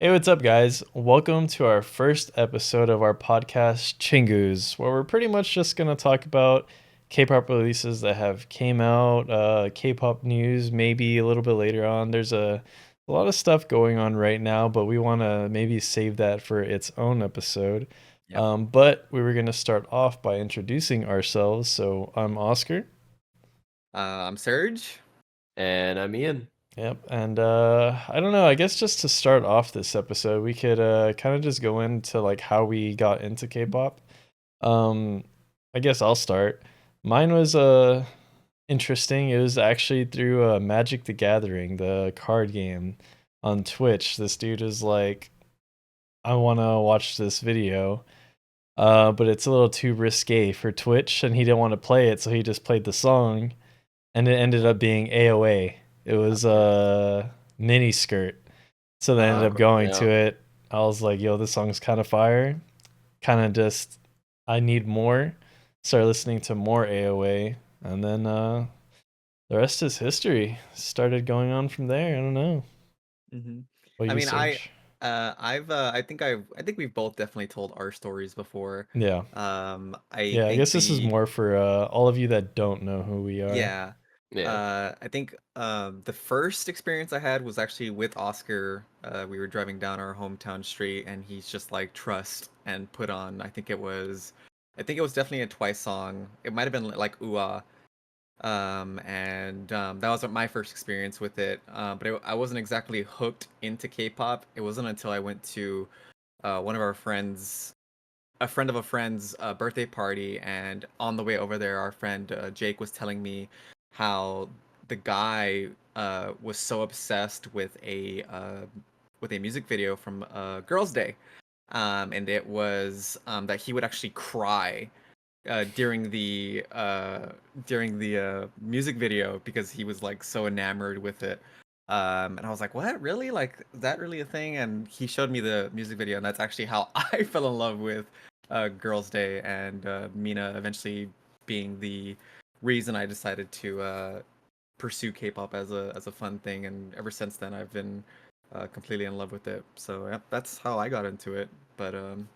Hey, what's up, guys? Welcome to our first episode of our podcast, Chingus, where we're pretty much just gonna talk about K-pop releases that have came out, K-pop news, maybe a little bit later on. There's a lot of stuff going on right now, but we want to maybe save that for its own episode. Yep. But we were gonna start off by introducing ourselves. So I'm Oscar. I'm Serge. And I'm Ian. Yep, and I don't know. I guess just to start off this episode, we could kind of just go into like how we got into K-pop. Um, I guess I'll start. Mine was interesting. It was actually through Magic the Gathering, the card game on Twitch. This dude is like, I want to watch this video, but it's a little too risque for Twitch, and he didn't want to play it, so he just played the song, and it ended up being AOA. It was a mini skirt. So they ended up going to it. I was like, yo, this song's kind of fire. Kind of just, I need more. Started listening to more AOA. And then the rest is history. Started going on from there. I don't know. hmm What I you mean, search? I think we've both definitely told our stories before. Yeah. I Yeah, I think guess this is more for all of you that don't know who we are. yeah. Yeah. I think the first experience I had was actually with Oscar. We were driving down our hometown street, and he's just like trust and put on. I think it was definitely a Twice song. It might have been like Ooh Ah. That was my first experience with it. I wasn't exactly hooked into K-pop. It wasn't until I went to one of our friends, a friend of a friend's birthday party, and on the way over there, our friend Jake was telling me how the guy was so obsessed with a music video from Girls' Day, and it was that he would actually cry during the music video because he was like so enamored with it. And I was like, "What? Really? Like, is that really a thing?" And he showed me the music video, and that's actually how I fell in love with Girls' Day, and Mina eventually being the reason I decided to pursue K-pop as a fun thing. And ever since then, I've been completely in love with it. So yeah, that's how I got into it. But you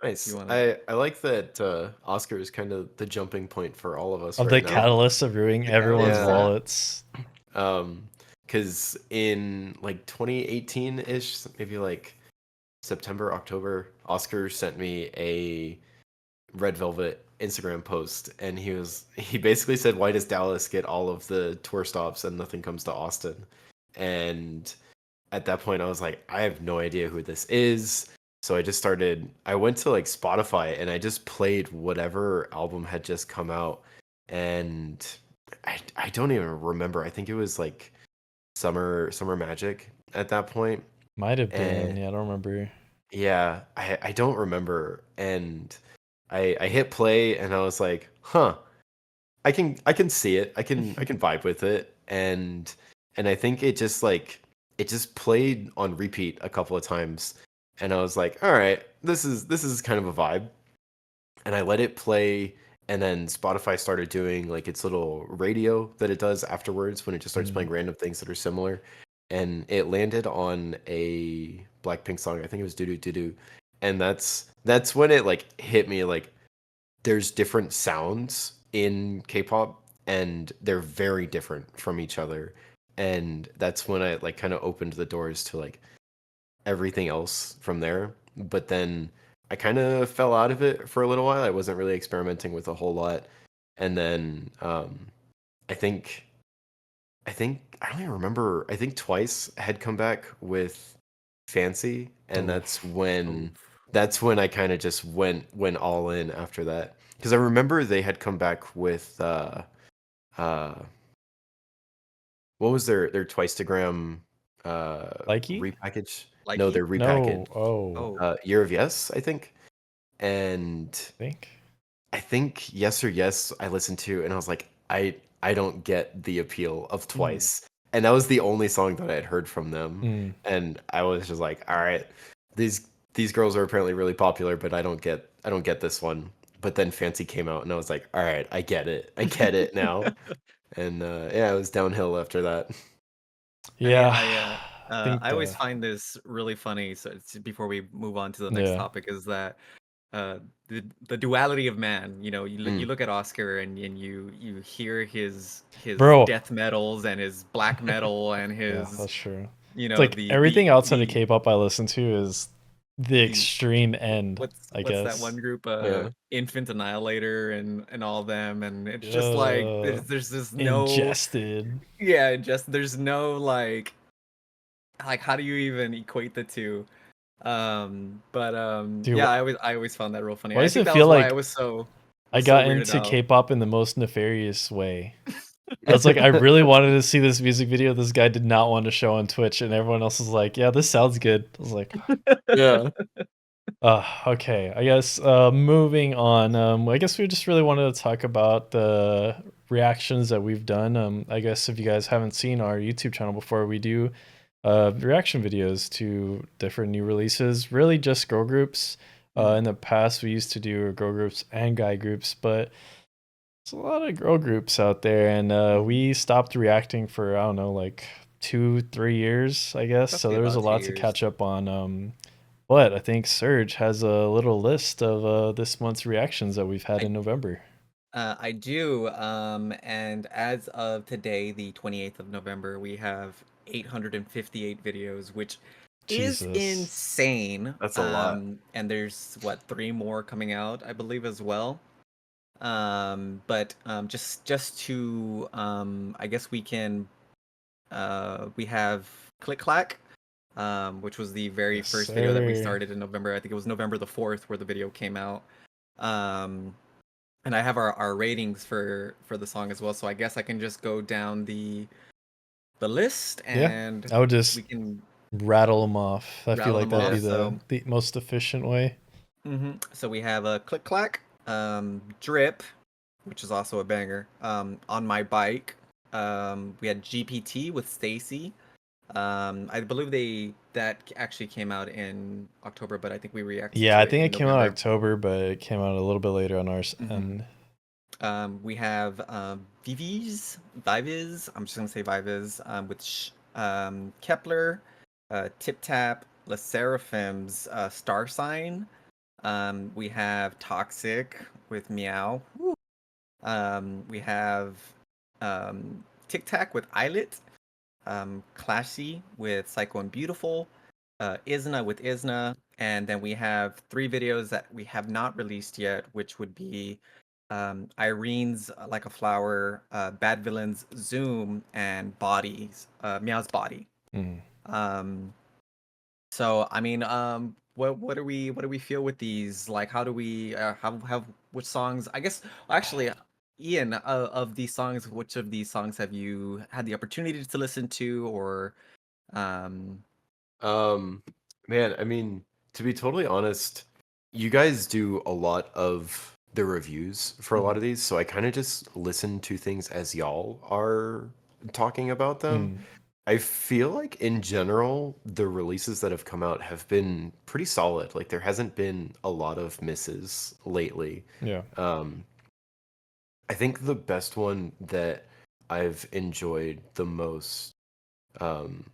Nice. want to? I like that Oscar is kind of the jumping point for all of us Of the right now. catalyst of ruining The everyone's catalyst, yeah. wallets. Because in like 2018-ish, maybe like September, October, Oscar sent me a Red Velvet Instagram post, and he basically said, "Why does Dallas get all of the tour stops and nothing comes to Austin?" And at that point I was like, I have no idea who this is. So I went to like Spotify and I just played whatever album had just come out. And I don't even remember. I think it was like Summer Magic at that point. Might have been. And Yeah, I don't remember. yeah, I don't remember. And I hit play and I was like, huh, I can see it. I can vibe with it. And I think it just played on repeat a couple of times. And I was like, all right, this is kind of a vibe. And I let it play, and then Spotify started doing like its little radio that it does afterwards when it just starts Mm. playing random things that are similar. And it landed on a Blackpink song. I think it was Doo Doo Doo Doo. And that's when it like hit me like there's different sounds in K-pop and they're very different from each other. And that's when I like kind of opened the doors to like everything else from there. But then I kind of fell out of it for a little while. I wasn't really experimenting with a whole lot. And then I think I don't even remember. I think Twice had come back with Fancy, and Oh, that's when I kind of just went all in after that. Because I remember they had come back with uh what was their Twice-tagram Likey? repackage? No, Likey? their repackaged No. Oh, Oh, Year of Yes, I think. And I think. I think Yes or Yes I listened to and I was like, I don't get the appeal of mm. Twice. And that was the only song that I had heard from them. Mm. And I was just like, all right, these girls are apparently really popular, but I don't get this one. But then Fancy came out and I was like, all right, I get it. I get it now. And yeah, it was downhill after that. I mean, Yeah. I think I always find this really funny. So before we move on to the next yeah. topic, is that uh, the duality of man. You Mm. look at Oscar and you hear his Bro. death metals and his black metal and Yeah, his that's true. you It's know like everything outside of the K-pop I listen to is the the extreme end, I what's that one guess. group Yeah. Infant Annihilator and all them, and it's just like Uh, there's just no, ingested. yeah, just there's no like how do you even equate the two? But Dude, yeah, I always found that real funny. why I does think it that feel was why like I I was so got weirded into out. K-pop in the most nefarious way? I was like, I really wanted to see this music video this guy did not want to show on Twitch, and everyone else was like, yeah, this sounds good. I was like, Yeah. okay, I guess moving on. I guess we just really wanted to talk about the reactions that we've done. I guess if you guys haven't seen our YouTube channel before, we do reaction videos to different new releases, really just girl groups. In the past, we used to do girl groups and guy groups, but there's a lot of girl groups out there, and we stopped reacting for, I don't know, like 2-3 years, I guess. So Roughly there was a about two lot to years. catch up on. But I think Surge has a little list of this month's reactions that we've had I in November. I do. And as of today, the 28th of November, we have 858 videos, which is Jesus. insane. That's a lot. And there's what, three more coming out, I believe, as well. But just to I guess we have Click Clack, which was the very Yes, first video that we sir. started in November. I think it was November the 4th where the video came out. Um, and I have our ratings for the song as well, so I guess I can just go down the list Yeah, and I would just we can rattle them off. I feel rattle like them that'd off. be So the most efficient way. so we have a Click Clack, Drip, which is also a banger. On My Bike. We had GPT with Stacy. I believe that actually came out in October, but I think we reacted Yeah, to I it think in it came out November. October, but it came out a little bit later on ours. And We have Viviz. I'm just gonna say Viviz. With Kepler, Tip Tap, La Seraphim's Star Sign. We have Toxic with Meow. We have Tic Tac with Islet. Classy with Psycho and Beautiful. Isna with Isna. And then we have three videos that we have not released yet, which would be Irene's Like a Flower, Bad Villains Zoom, and Bodies, Meow's Body. mm. So I mean, what do we feel with these? Like, how do we have which songs? I guess actually, Ian, of these songs, which of these songs have you had the opportunity to listen to, or um, Um, Man, I mean, to be totally honest, you guys do a lot of the reviews for a lot mhm. of these, so I kind of just listen to things as y'all are talking about them. Mm. I feel like in general, the releases that have come out have been pretty solid. Like there hasn't been a lot of misses lately. Yeah. Um, I think the best one that I've enjoyed the most, um,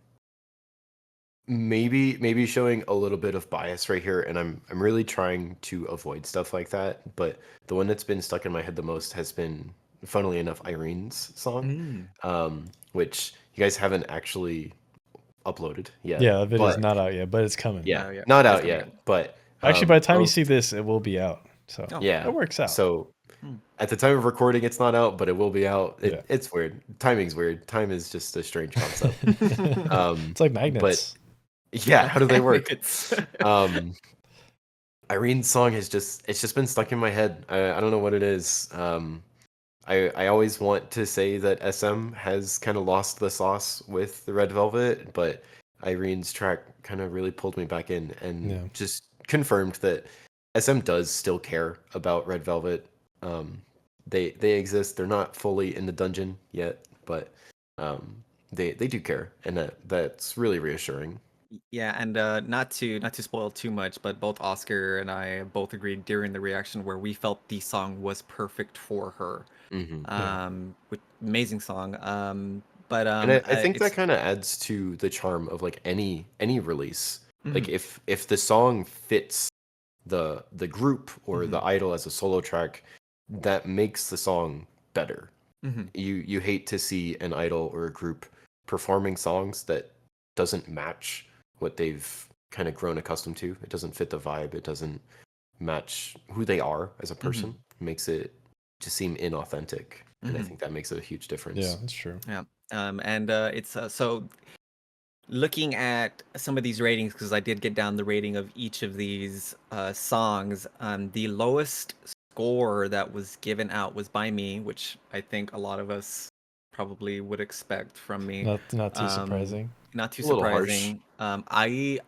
maybe showing a little bit of bias right here, and I'm really trying to avoid stuff like that. But the one that's been stuck in my head the most has been, funnily enough, Irene's song, Mm. which you guys haven't actually uploaded yet, Yeah, the video's but not out yet, but it's coming. yeah, Yeah, not it's out coming up. yet, but Actually, by the time you of see this, it will be out. So Oh, yeah. it works out. So Hmm. at the time of recording, it's not out, but it will be out. Yeah. It's weird. Timing's weird. Time is just a strange concept. It's like But magnets. yeah, how do they work? It's Irene's song has just been stuck in my head. I don't know what it is. I always want to say that SM has kind of lost the sauce with the Red Velvet, but Irene's track kind of really pulled me back in and Yeah. just confirmed that SM does still care about Red Velvet. They exist. They're not fully in the dungeon yet, but they do care, and that's really reassuring. yeah, and not to spoil too much, but both Oscar and I both agreed during the reaction where we felt the song was perfect for her. Hmm. Yeah. Amazing song. But And I think that it's kind of adds to the charm of like any release. Like mhm, if the song fits the group or mhm, the idol as a solo track, that makes the song better. mhm, You hate to see an idol or a group performing songs that doesn't match what they've kind of grown accustomed to. It doesn't fit the vibe. It doesn't match who they are as a mhm, person. It makes it just seem inauthentic, and I mhm. think that makes it a huge Yeah, difference. that's true. Yeah. And it's so looking at some of these ratings, because I did get down the rating of each of these songs. The lowest score that was given out was by me, which I think a lot of us probably would expect from me. Not too Um, surprising. not too A little harsh. surprising.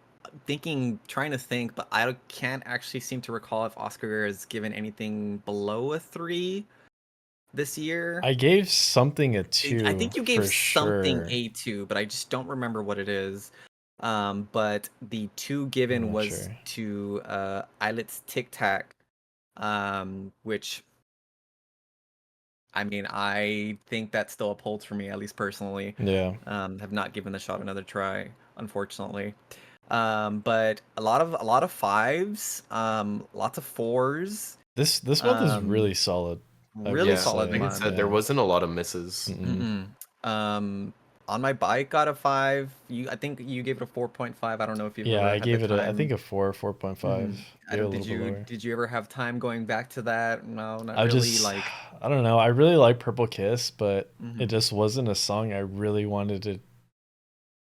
Trying to think, but I can't actually seem to recall if Oscar has given anything below a 3 this year. I gave something a I 2 think you gave for something sure. A2, but I just don't remember what it is. But the 2 I'm given not was sure. to Eyelet's Tic Tac, which I mean, I think that still upholds for me, at least personally. Yeah. Have not given the shot another try, unfortunately. But a lot of fives, lots of fours. This month is really Um, solid, I really will Yeah, solid like I say. month. said, there Yeah. wasn't a lot of misses. Mm-mm. Mm-mm. On my bike got a 5. I think you gave it a 4.5. I don't know if you've Yeah, ever I had the gave it I think time. a 4, 4.5. I Maybe a don't. little bit lower. Did you ever have time going back to that? No, not I really. just Like, I don't know. I really like Purple Kiss, but it mhm, just wasn't a song I really wanted to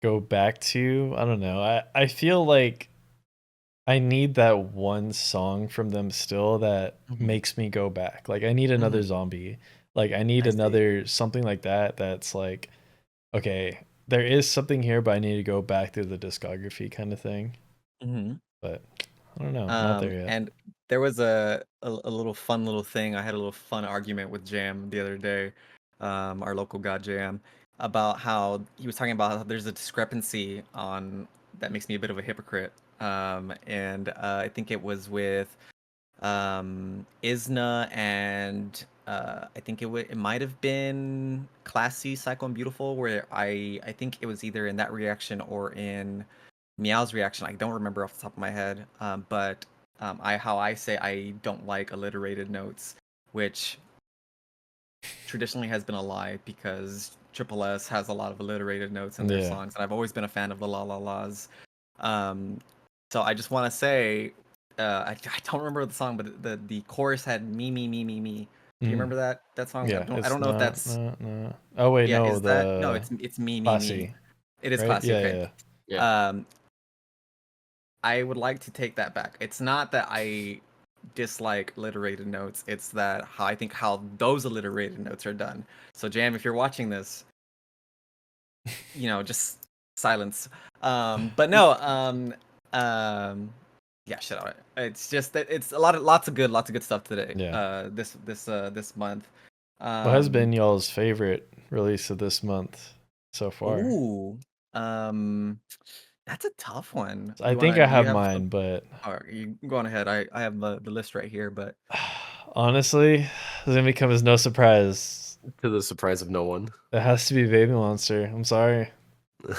go back to. I don't know. I feel like I need that one song from them still that mhm, makes me go back. Like I need another mhm. zombie. Like I need I see. another something like that that's like okay, there is something here but I need to go back through the discography kind of thing. Mhm. But I don't know, not there yet. And there was a little fun little thing. I had a little fun argument with Jam the other day, our local god Jam, about how he was talking about how there's a discrepancy on that makes me a bit of a hypocrite. And I think it was with Isna and I think it might have been Classy, Psycho and Beautiful, where I think it was either in that reaction or in Meow's reaction. I don't remember off the top of my head. But I how I say I don't like alliterated notes, which traditionally has been a lie because Triple S has a lot of alliterated notes in their Yeah. songs, and I've always been a fan of the La La Las. Um, so I just want to say, I don't remember the song, but the chorus had me me me me me. Do you Mm. remember that song? Yeah, I it's don't know if not that's not not. Oh wait, yeah. no, Is that no? the It's me me me. Classy, It is right? classy. Yeah, yeah, Okay. yeah. Yeah. Um, I would like to take that back. It's not that I dislike alliterated notes. It's that how I think how those alliterated notes are done. So Jam, if you're watching this, just silence. But no, yeah, shut up. It's just that it's lots of good stuff today. Yeah. This month. What has been Um, y'all's favorite release of this month so far? ooh, um, that's a tough one. I think I Do you have have mine, but you go on ahead. I have the list right here, but honestly, it's gonna become as no surprise. To the surprise of no one. It has to be Baby Monster. I'm sorry,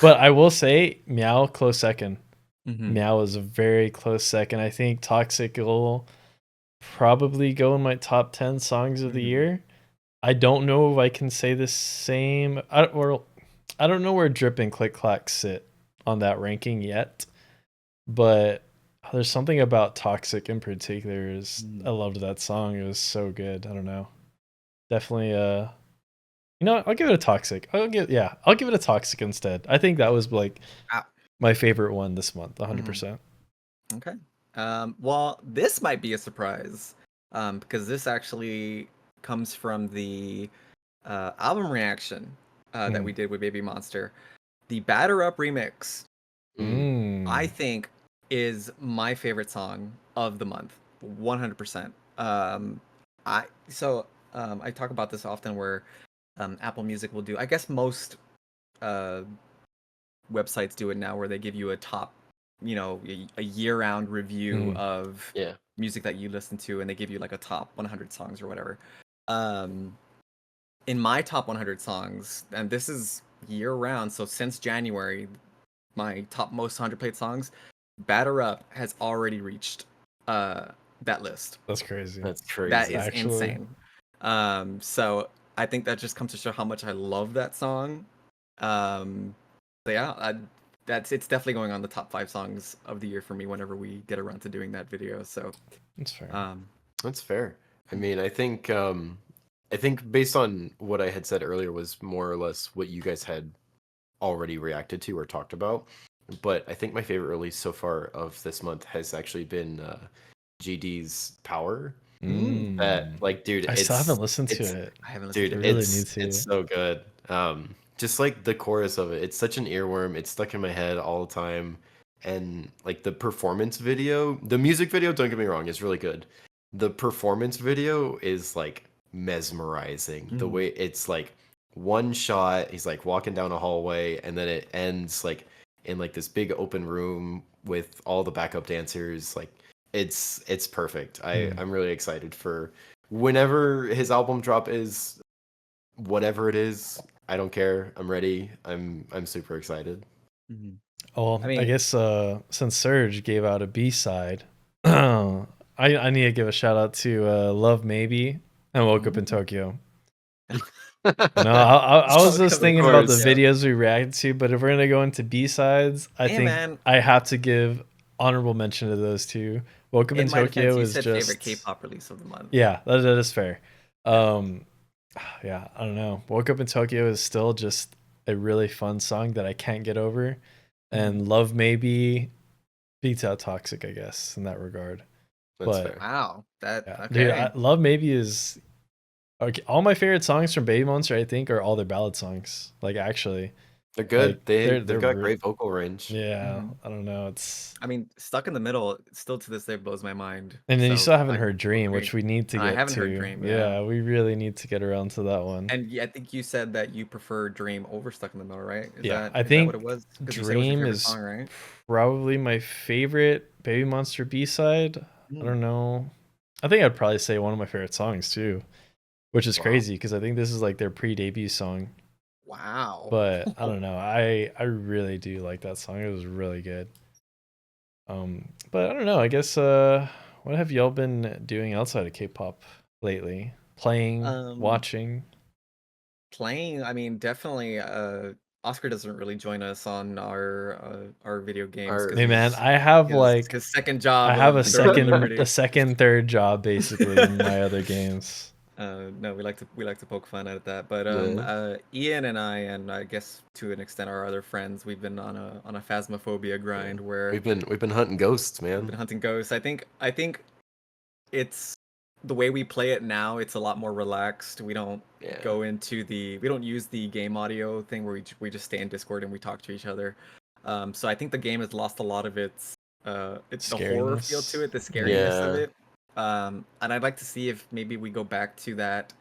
but I will say Meow close second. mhm, Meow is a very close second. I think Toxic will probably go in my top 10 songs of the mhm, year. I don't know if I can say the same. I don't know where Drip and Click Clack sit on that ranking yet, but there's something about Toxic in particular. I mhm. loved that song. It was so good. I don't know. Definitely. You know what? I'll give it a Toxic. I'll give it a Toxic instead. I think that was like Ah, my favorite one this month. mhm. 100%. Okay. Well, this might be a surprise, because this actually comes from the album reaction that Mm. we did with Baby Monster. The Batter Up remix, Mm. I Mm. think, is my favorite song of the month, 100%. I talk about this often where Apple Music will do. I guess most uh, websites do it now, where they give you a top, a year-round review Mm. of Yeah. music that you listen to, and they give you like a top 100 songs or whatever. Um, in my top 100 songs, and this is year round. So since January, my top most 100 played songs, Batter Up has already reached that list. That's crazy. That's That crazy. is Actually. insane. So I think that just comes to show how much I love that song. So yeah, it's definitely going on the top 5 songs of the year for me whenever we get around to doing that video. So That's fair. That's fair. I mean, I think based on what I had said earlier was more or less what you guys had already reacted to or talked about. But I think my favorite release so far of this month has actually been GD's Power. That Mm. like, dude, I still haven't listened to it's it. I haven't listened dude, to I it. really need it's to. so good. Just like the chorus of it, it's such an earworm. It's stuck in my head all the time. And like the performance video, the music video, don't get me wrong, is really good. The performance video is like mesmerizing. The way it's like one shot, he's like walking down a hallway, and then it ends like in like this big open room with all the backup dancers. Like it's perfect. I'm really excited for whenever his album drop is, whatever it is. I don't care. I'm ready. I'm super excited. Well, I I mean, guess since Surge gave out a B side, I need to give a shout out to Love Maybe and Woke Up in Tokyo. No, I was Woke just Up in thinking about the course. videos we reacted to, but if we're gonna go into B sides, I Hey, think man. I have to give honorable mention to those two. Woke Up in in my defense, Tokyo you is said just favorite K-pop release of the month. yeah, that is fair. Yeah, I don't know. Woke Up in Tokyo is still just a really fun song that I can't get over, and Love Maybe beats out Toxic, I guess, in that regard. That's But fair. Wow, that yeah, okay. dude, Love Maybe is okay. All my favorite songs from Baby Monster, I think, are all their ballad songs. Like actually, They're good. like They've they're got great vocal range. yeah. I don't know. It's I mean, Stuck in the Middle still to this day blows my mind. and then you So still haven't I heard Dream, agree. which we need to I get haven't to. heard Dream, Yeah, we really need to get around to that one. And yeah, I think you said that you prefer Dream over Stuck in the Middle, right? Yeah, I Is that what think it was? Because you said it was your Dream favorite is song, right? probably my favorite Baby Monster B side. I don't know. I think I'd probably say one of my favorite songs too, which is Wow. crazy because I think this is like their pre-debut song. Wow. But I don't know. I really do like that song. It was really good. But I don't know. I guess what have y'all been doing outside of K-pop lately? Playing, watching? Playing, I mean, definitely Oscar doesn't really join us on our video games Hey man, I have like his second job. I have a throwing Liberty. second, third job basically in my other games. No, we like to poke fun at that. But Yeah. Ian and I guess to an extent our other friends, we've been on a phasmophobia grind where We've been hunting ghosts, we've man. been hunting ghosts. I think it's the way we play it now. It's a lot more relaxed. We don't go into we don't use the game audio thing where we just stay in Discord and we talk to each other. So I think the game has lost a lot of its the horror feel to it, the scariness of it. And I'd like to see if maybe we go back to that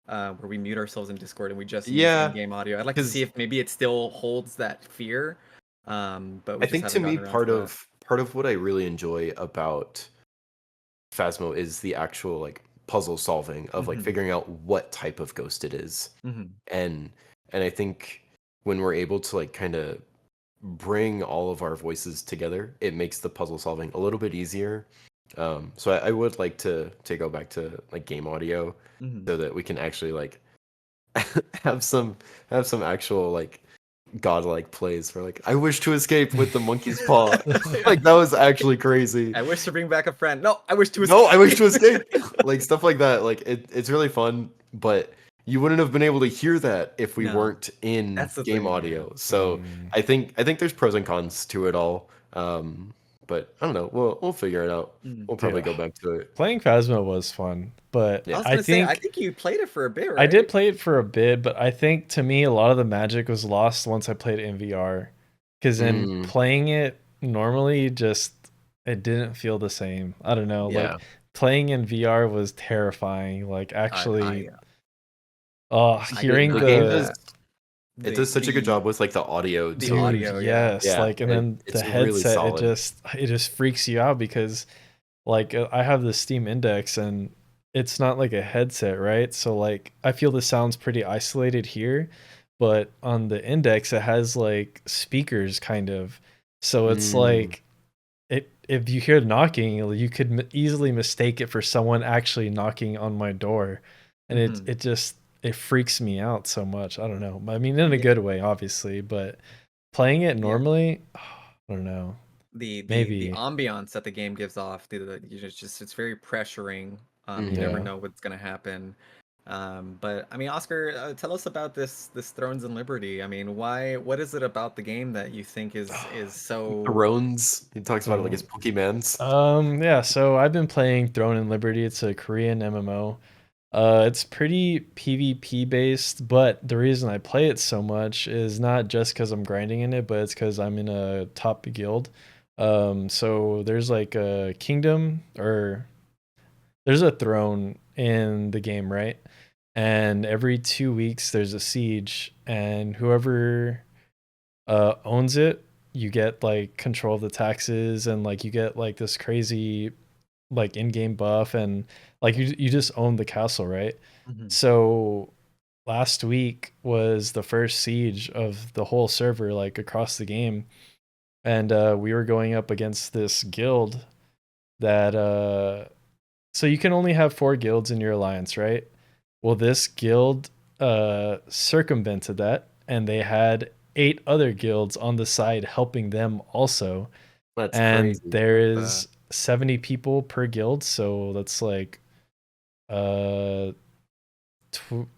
where we mute ourselves in Discord and we just use in-game audio. I'd like to see if maybe it still holds that fear. But we I just think haven't to me gotten around to part of what I really enjoy about Phasmo is the actual like puzzle solving of like figuring out what type of ghost it is. And I think when we're able to like kind of bring all of our voices together, it makes the puzzle solving a little bit easier. So I would like to go back to like game audio so that we can actually like have some actual like godlike plays for like I wish to escape with the monkey's paw. Like that was actually crazy. I wish to bring back a friend. No, I wish to escape. No, I wish to escape. Like stuff like that. Like it's really fun, but you wouldn't have been able to hear that if we weren't in game audio. So I think there's pros and cons to it all. But I don't know. We'll figure it out. We'll probably go back to it. Playing Phasmo was fun, but I was gonna say I think you played it for a bit, right? I did play it for a bit, but I think to me a lot of the magic was lost once I played it in VR. Because in playing it normally, just it didn't feel the same. I don't know. Yeah. Like playing in VR was terrifying. Like actually, hearing the game does. It does such a good job with like the audio. The audio, yes. Like and then the headset, really it just freaks you out because like I have the Steam Index and it's not like a headset, right? So like I feel the sound's pretty isolated here, but on the index it has like speakers kind of. So it's Mm, like if you hear knocking, you could easily mistake it for someone actually knocking on my door, and it Hmm. it just it freaks me out so much. I don't know. I mean, in a Yeah, good way, obviously, but playing it yeah. normally, I don't know. The Maybe. ambiance that the game gives off, it's very pressuring. You never mhm. Yeah. know what's gonna happen. But I mean, Oscar, tell us about this Thrones and Liberty. I mean, why? What is it about the game that you think is so? Thrones. He talks about it like it's Throne. Pokemans. Yeah, so I've been playing Throne and Liberty. It's a Korean MMO. It's pretty PvP based, but the reason I play it so much is not just because I'm grinding in it, but it's because I'm in a top guild. So there's like a kingdom, or there's a throne in the game, right? And every 2 weeks there's a siege, and whoever owns it, you get like control of the taxes, and like you get like this crazy like in-game buff, and like you just own the castle, right? Mhm. So last week was the first siege of the whole server, like across the game, and we were going up against this guild that so you can only have 4 guilds in your alliance, right? Well, this guild circumvented that, and they had 8 other guilds on the side helping them also. That's And crazy. there What the? is 70 people per guild, so that's like uh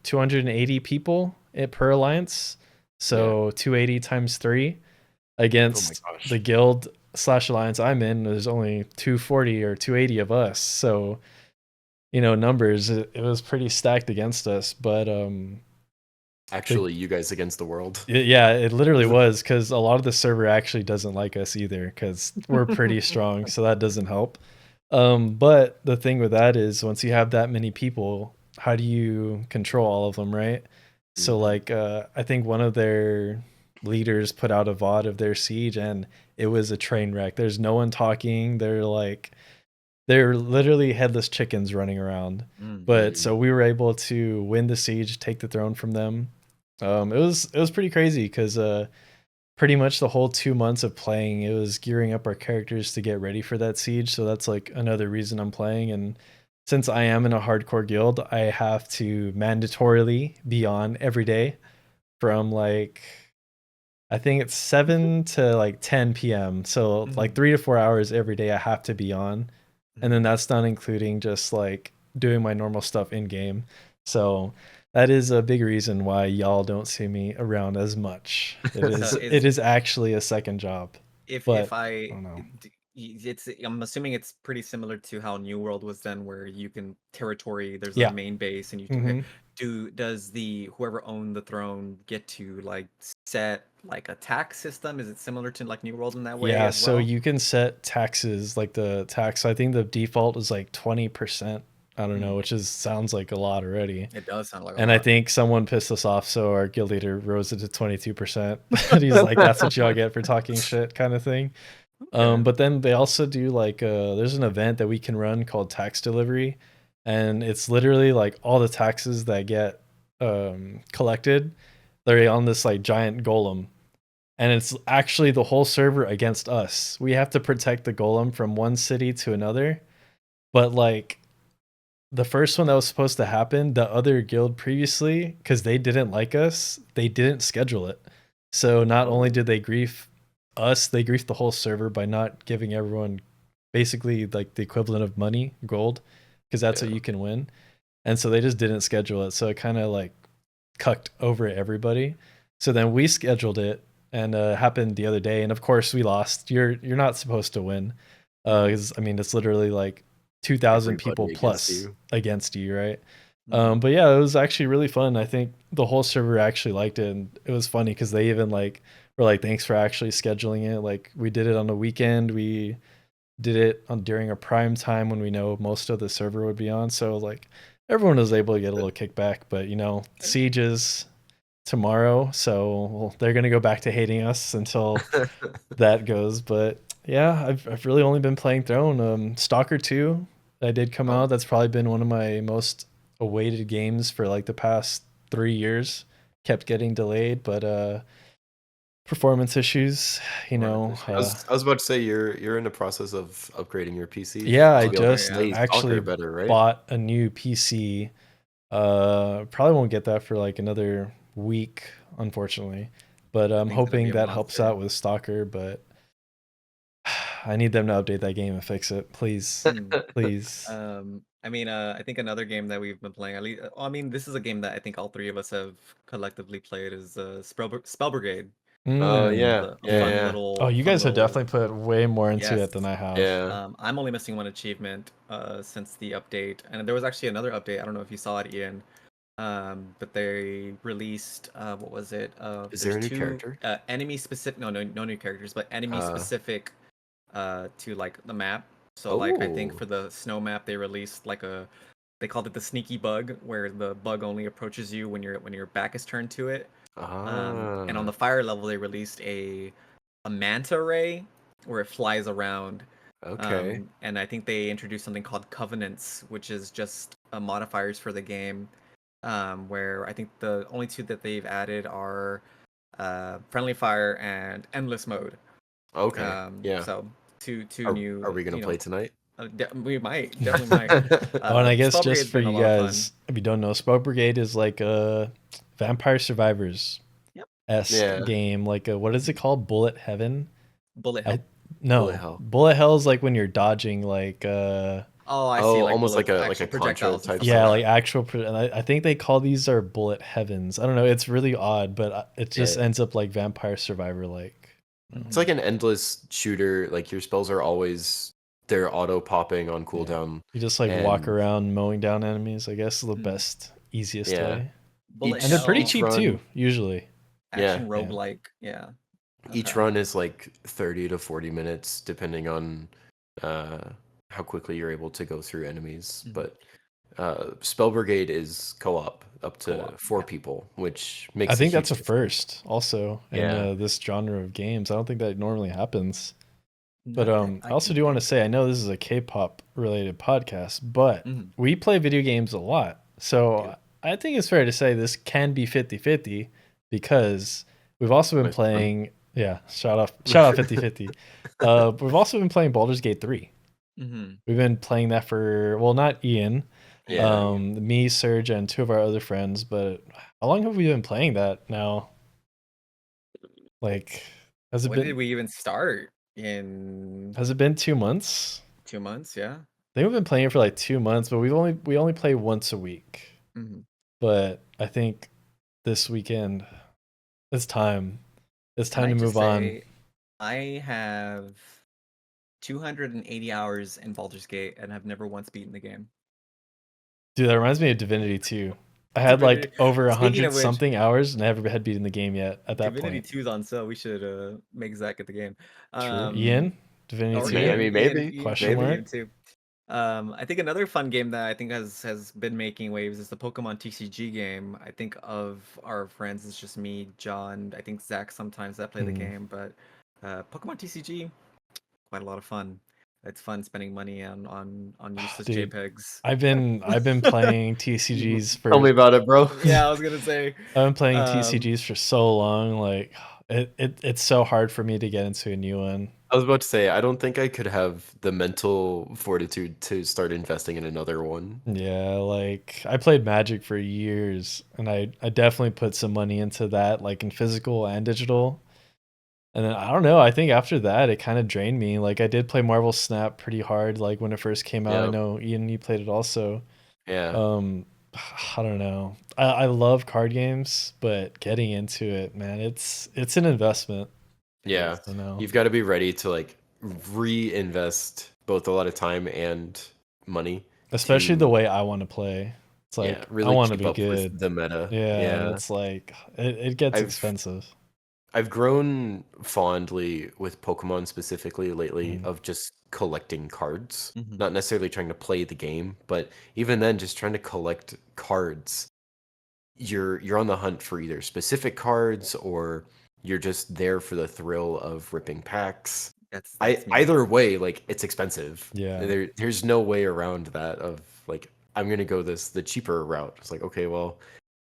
280 people per alliance. Yeah. So 280 times 3 Oh my against the gosh. guild slash alliance I'm in. There's only 240 or 280 of us. So, numbers, it was pretty stacked against us. But the Actually, you guys against the world. yeah, it literally was, because a lot of the server actually doesn't like us either, because we're pretty strong, so that doesn't help. But the thing with that is, once you have that many people, how do you control all of them, right? So Mhm. like, I think one of their leaders put out a VOD of their siege, and it was a train wreck. There's no one talking. They're literally headless chickens running around. Mm. But Mm. so we were able to win the siege, take the throne from them. It was pretty crazy, because pretty much the whole 2 months of playing, it was gearing up our characters to get ready for that siege. So that's like another reason I'm playing. And since I am in a hardcore guild, I have to mandatorily be on every day from like, I think it's 7 to like 10 p.m. So like Mhm. 3 to 4 hours every day I have to be on. And then Mhm. that's not including just like doing my normal stuff in game. So that is a big reason why y'all don't see me around as much. It So is it is actually a second job. if But I I don't know. it's I'm assuming it's pretty similar to how New World was done, where you can territory, there's a Yeah. main base and you okay, Hmm. does the whoever owned the throne get to like set like a tax system? Is it similar to like New World in that way Yeah, as so well? you can set taxes, like the tax. I think the default is like 20%. I don't know, Mm, which is sounds like a lot already. it does sound like a And I lot. think someone pissed us off, so our guild leader rose it to 22%. And he's like, "That's what y'all get for talking shit," kind of thing. Okay. But then they also do like there's an event that we can run called tax delivery, and it's literally like all the taxes that get collected, they're on this like giant golem, and it's actually the whole server against us. We have to protect the golem from one city to another, but like the first one that was supposed to happen, the other guild previously, because they didn't like us, they didn't schedule it. So not only Oh, did they grief us, they griefed the whole server by not giving everyone basically like the equivalent of money, gold, because that's what yeah. you can win. And so they just didn't schedule it. So it kind of like cucked over everybody. So then we scheduled it, and happened the other day, and of course we lost. You're not supposed to win, Mhm. 'cause, I mean, it's literally like 2,000 people Everybody against plus you. against you, right? Mhm. But yeah, it was actually really fun. I think the whole server actually liked it, and it was funny because they even like were like, "Thanks for actually scheduling it." Like we did it on the weekend. We did it on during a prime time when we know most of the server would be on. So like everyone was able to get a little kickback. But Siege is tomorrow, so well, they're gonna go back to hating us until that goes. But yeah, I've really only been playing Throne. Stalker 2 that did come Oh, out. That's probably been one of my most awaited games for like the past 3 years. kept getting delayed, but performance issues, you know. I was about to say you're in the process of upgrading your PC Yeah, I to be able to just yeah. play actually soccer better, right? bought a new PC. Probably won't get that for like another week, unfortunately. But I'm Thing's gonna be hoping a that helps monster. out with Stalker, but I need them to update that game and fix it, please. Hmm. Please. I mean, I think another game that we've been playing, at least, I mean, this is a game that I think all three of us have collectively played, is Spell Brigade. Oh Mm. yeah, A fun yeah, Oh, little, you guys have definitely put way more into yes. it than I have. yeah. I'm only missing one achievement since the update, and there was actually another update. I don't know if you saw it, Ian. But they released what was it? Is there There's a new two character? enemy specific, no new characters, but enemy Uh, specific to like the map. So like I think oh, for the snow map they released like they called it the sneaky bug, where the bug only approaches you when your back is turned to it. And on ah, the fire level they released a manta ray where it flies around. okay. And I think they introduced something called covenants, which is just modifiers for the game. Where I think the only two that they've added are friendly fire and endless mode. Okay. Yeah. So two new, Are we gonna play tonight? we might definitely might. Oh, and I guess Spell just Brigade's for been a you lot of fun. guys, if you don't know, Smoke Brigade is like a Vampire Survivors Yep. esque Yeah. game. Like a, what is it called? Bullet Heaven? Bullet I hell. Bullet no. hell. Bullet Hell is like when you're dodging like Oh, I see. Oh, Like almost bullet like actual a Contra projectiles and type stuff like yeah, stuff. like that. actual. And I think they call these are Bullet Heavens. I don't know. It's really odd, but it just Yeah. ends up like Vampire Survivor like. It's like an endless shooter. Like your spells are always they're auto popping on Yeah. cooldown. You just like walk And around mowing down enemies. I guess is the Mhm. best, easiest yeah, way. Bullet And they're pretty hell, each cheap too, run, usually. yeah, action Yeah. roguelike. Yeah. each Okay. run is like 30 to 40 minutes depending on uh how quickly you're able to go through enemies. Mhm. But Spell Brigade is co-op up to Co-op, 4 yeah. people, which I makes a think that's huge a difference. first also in Yeah. this genre of games. I don't think that normally happens. But I I also can do want to think. say I know this is a K-pop related podcast, but Mhm. we play video games a lot. So I think it's fair to say this can be 50-50 because we've also been My phone. playing shout out 50-50. We've also been playing Baldur's Gate 3. Mhm. We've been playing that for, well, not Ian, Yeah. me, Serge, and two of our other friends, but how long have we been playing that now? Like, has it When did been we even start? In 2 months? 2 months? Yeah. I think we've been playing it for like 2 months, but we only play once a week. Mhm. But I think this weekend it's time. It's Can time I to just move on. say, I have 280 hours in Baldur's Gate and have never once beaten the game. Dude, that reminds me of Divinity 2. I had Divinity. like over a Speaking hundred of which, something hours, never had beaten the game yet at that Divinity point. 2 is on sale. We should make Zach get the game. True. Um, Ian? Divinity or I 2? mean, Ian, maybe, Ian should Question get the maybe. game mark? too. I think another fun game that I think has been making waves is the Pokemon TCG game. I think of our friends, it's just me, John. I think Zach sometimes that play the Hmm. game, but Pokemon TCG, quite a lot of fun. It's fun spending money on useless Dude, JPEGs. I've been playing TCGs Tell for me about it, bro. Yeah, I was gonna say. I've been playing Um, TCGs for so long. Like it's so hard for me to get into a new one. I was about to say, I don't think I could have the mental fortitude to start investing in another one. Yeah, like I played Magic for years and I definitely put some money into that, like in physical and digital. And then I don't know, I think after that it kind of drained me. Like I did play Marvel Snap pretty hard, like when it first came out. I Yeah, know Ian, you played it also. yeah, Um, I don't know. I love card games, but getting into it, man, it's an investment. it yeah. is. You know, You've got to be ready to like reinvest both a lot of time and money especially the to, way I want to play. It's yeah, like I really want to keep be up with good. the meta. Yeah, and Yeah. it's like it gets I've expensive. I've grown fondly with Pokemon specifically lately Mm. of just collecting cards. Mhm. Not necessarily trying to play the game, but even then just trying to collect cards. You're on the hunt for either specific cards or you're just there for the thrill of ripping packs. That's me. Either way, like it's expensive. Yeah. There's no way around that of like I'm gonna go the cheaper route. It's like, okay, well,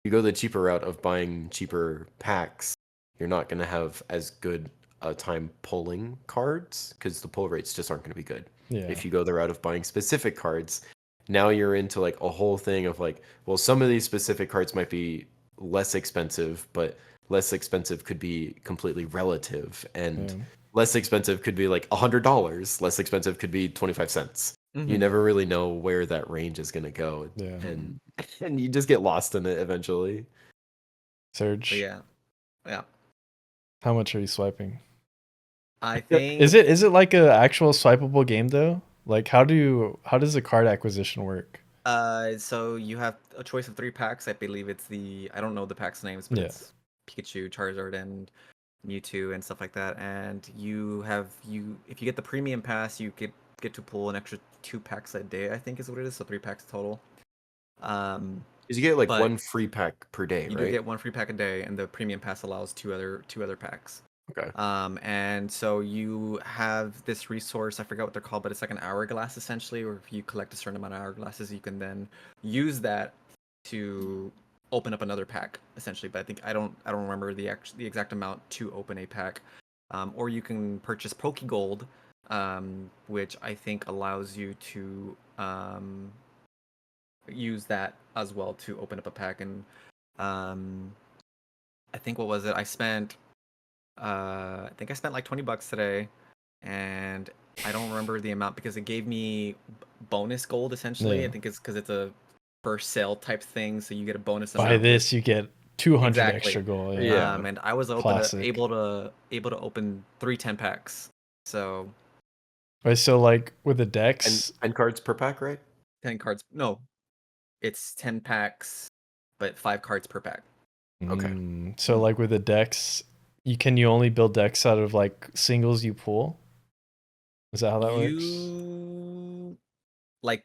you go the cheaper route of buying cheaper packs, you're not going to have as good a time pulling cards because the pull rates just aren't going to be good. Yeah. If you go the route of buying specific cards, now you're into like a whole thing of like, well, some of these specific cards might be less expensive, but less expensive could be completely relative, and Yeah. less expensive could be like $100. Less expensive could be 25 cents. Mhm. You never really know where that range is going to go, Yeah. and you just get lost in it eventually. Surge. But yeah. How much are you swiping? I think Is it like a actual swipeable game though? Like how does the card acquisition work? So you have a choice of 3 packs. I believe it's I don't know the packs names, but Yeah. it's Pikachu, Charizard, and Mewtwo and stuff like that. And if you get the premium pass, you get to pull an extra 2 packs a day, I think is what it is. So 3 packs total. Because you get like But one free pack per day, you right? do get 1 free pack a day, and the premium pass allows two other packs. Okay. And so you have this resource, I forgot what they're called, but it's like an hourglass essentially, or if you collect a certain amount of hourglasses, you can then use that to open up another pack essentially. But I don't remember the exact amount to open a pack. Or you can purchase Pokegold, which I think allows you to use that as well to open up a pack. And I think what was it? I think I spent like $20 today, and I don't remember the amount because it gave me bonus gold essentially. Yeah. I think it's because it's a first sale type thing, so you get a bonus By amount. this you get 200 Exactly. extra gold. Yeah. Yeah. And I was Classic. able to open 3 10 packs. So Right, so like with the decks, And 10 cards per pack, right? 10 cards. No, it's 10 packs, but 5 cards per pack. Okay. So like with the decks, you only build decks out of like singles you pull? Is that how that works? Like,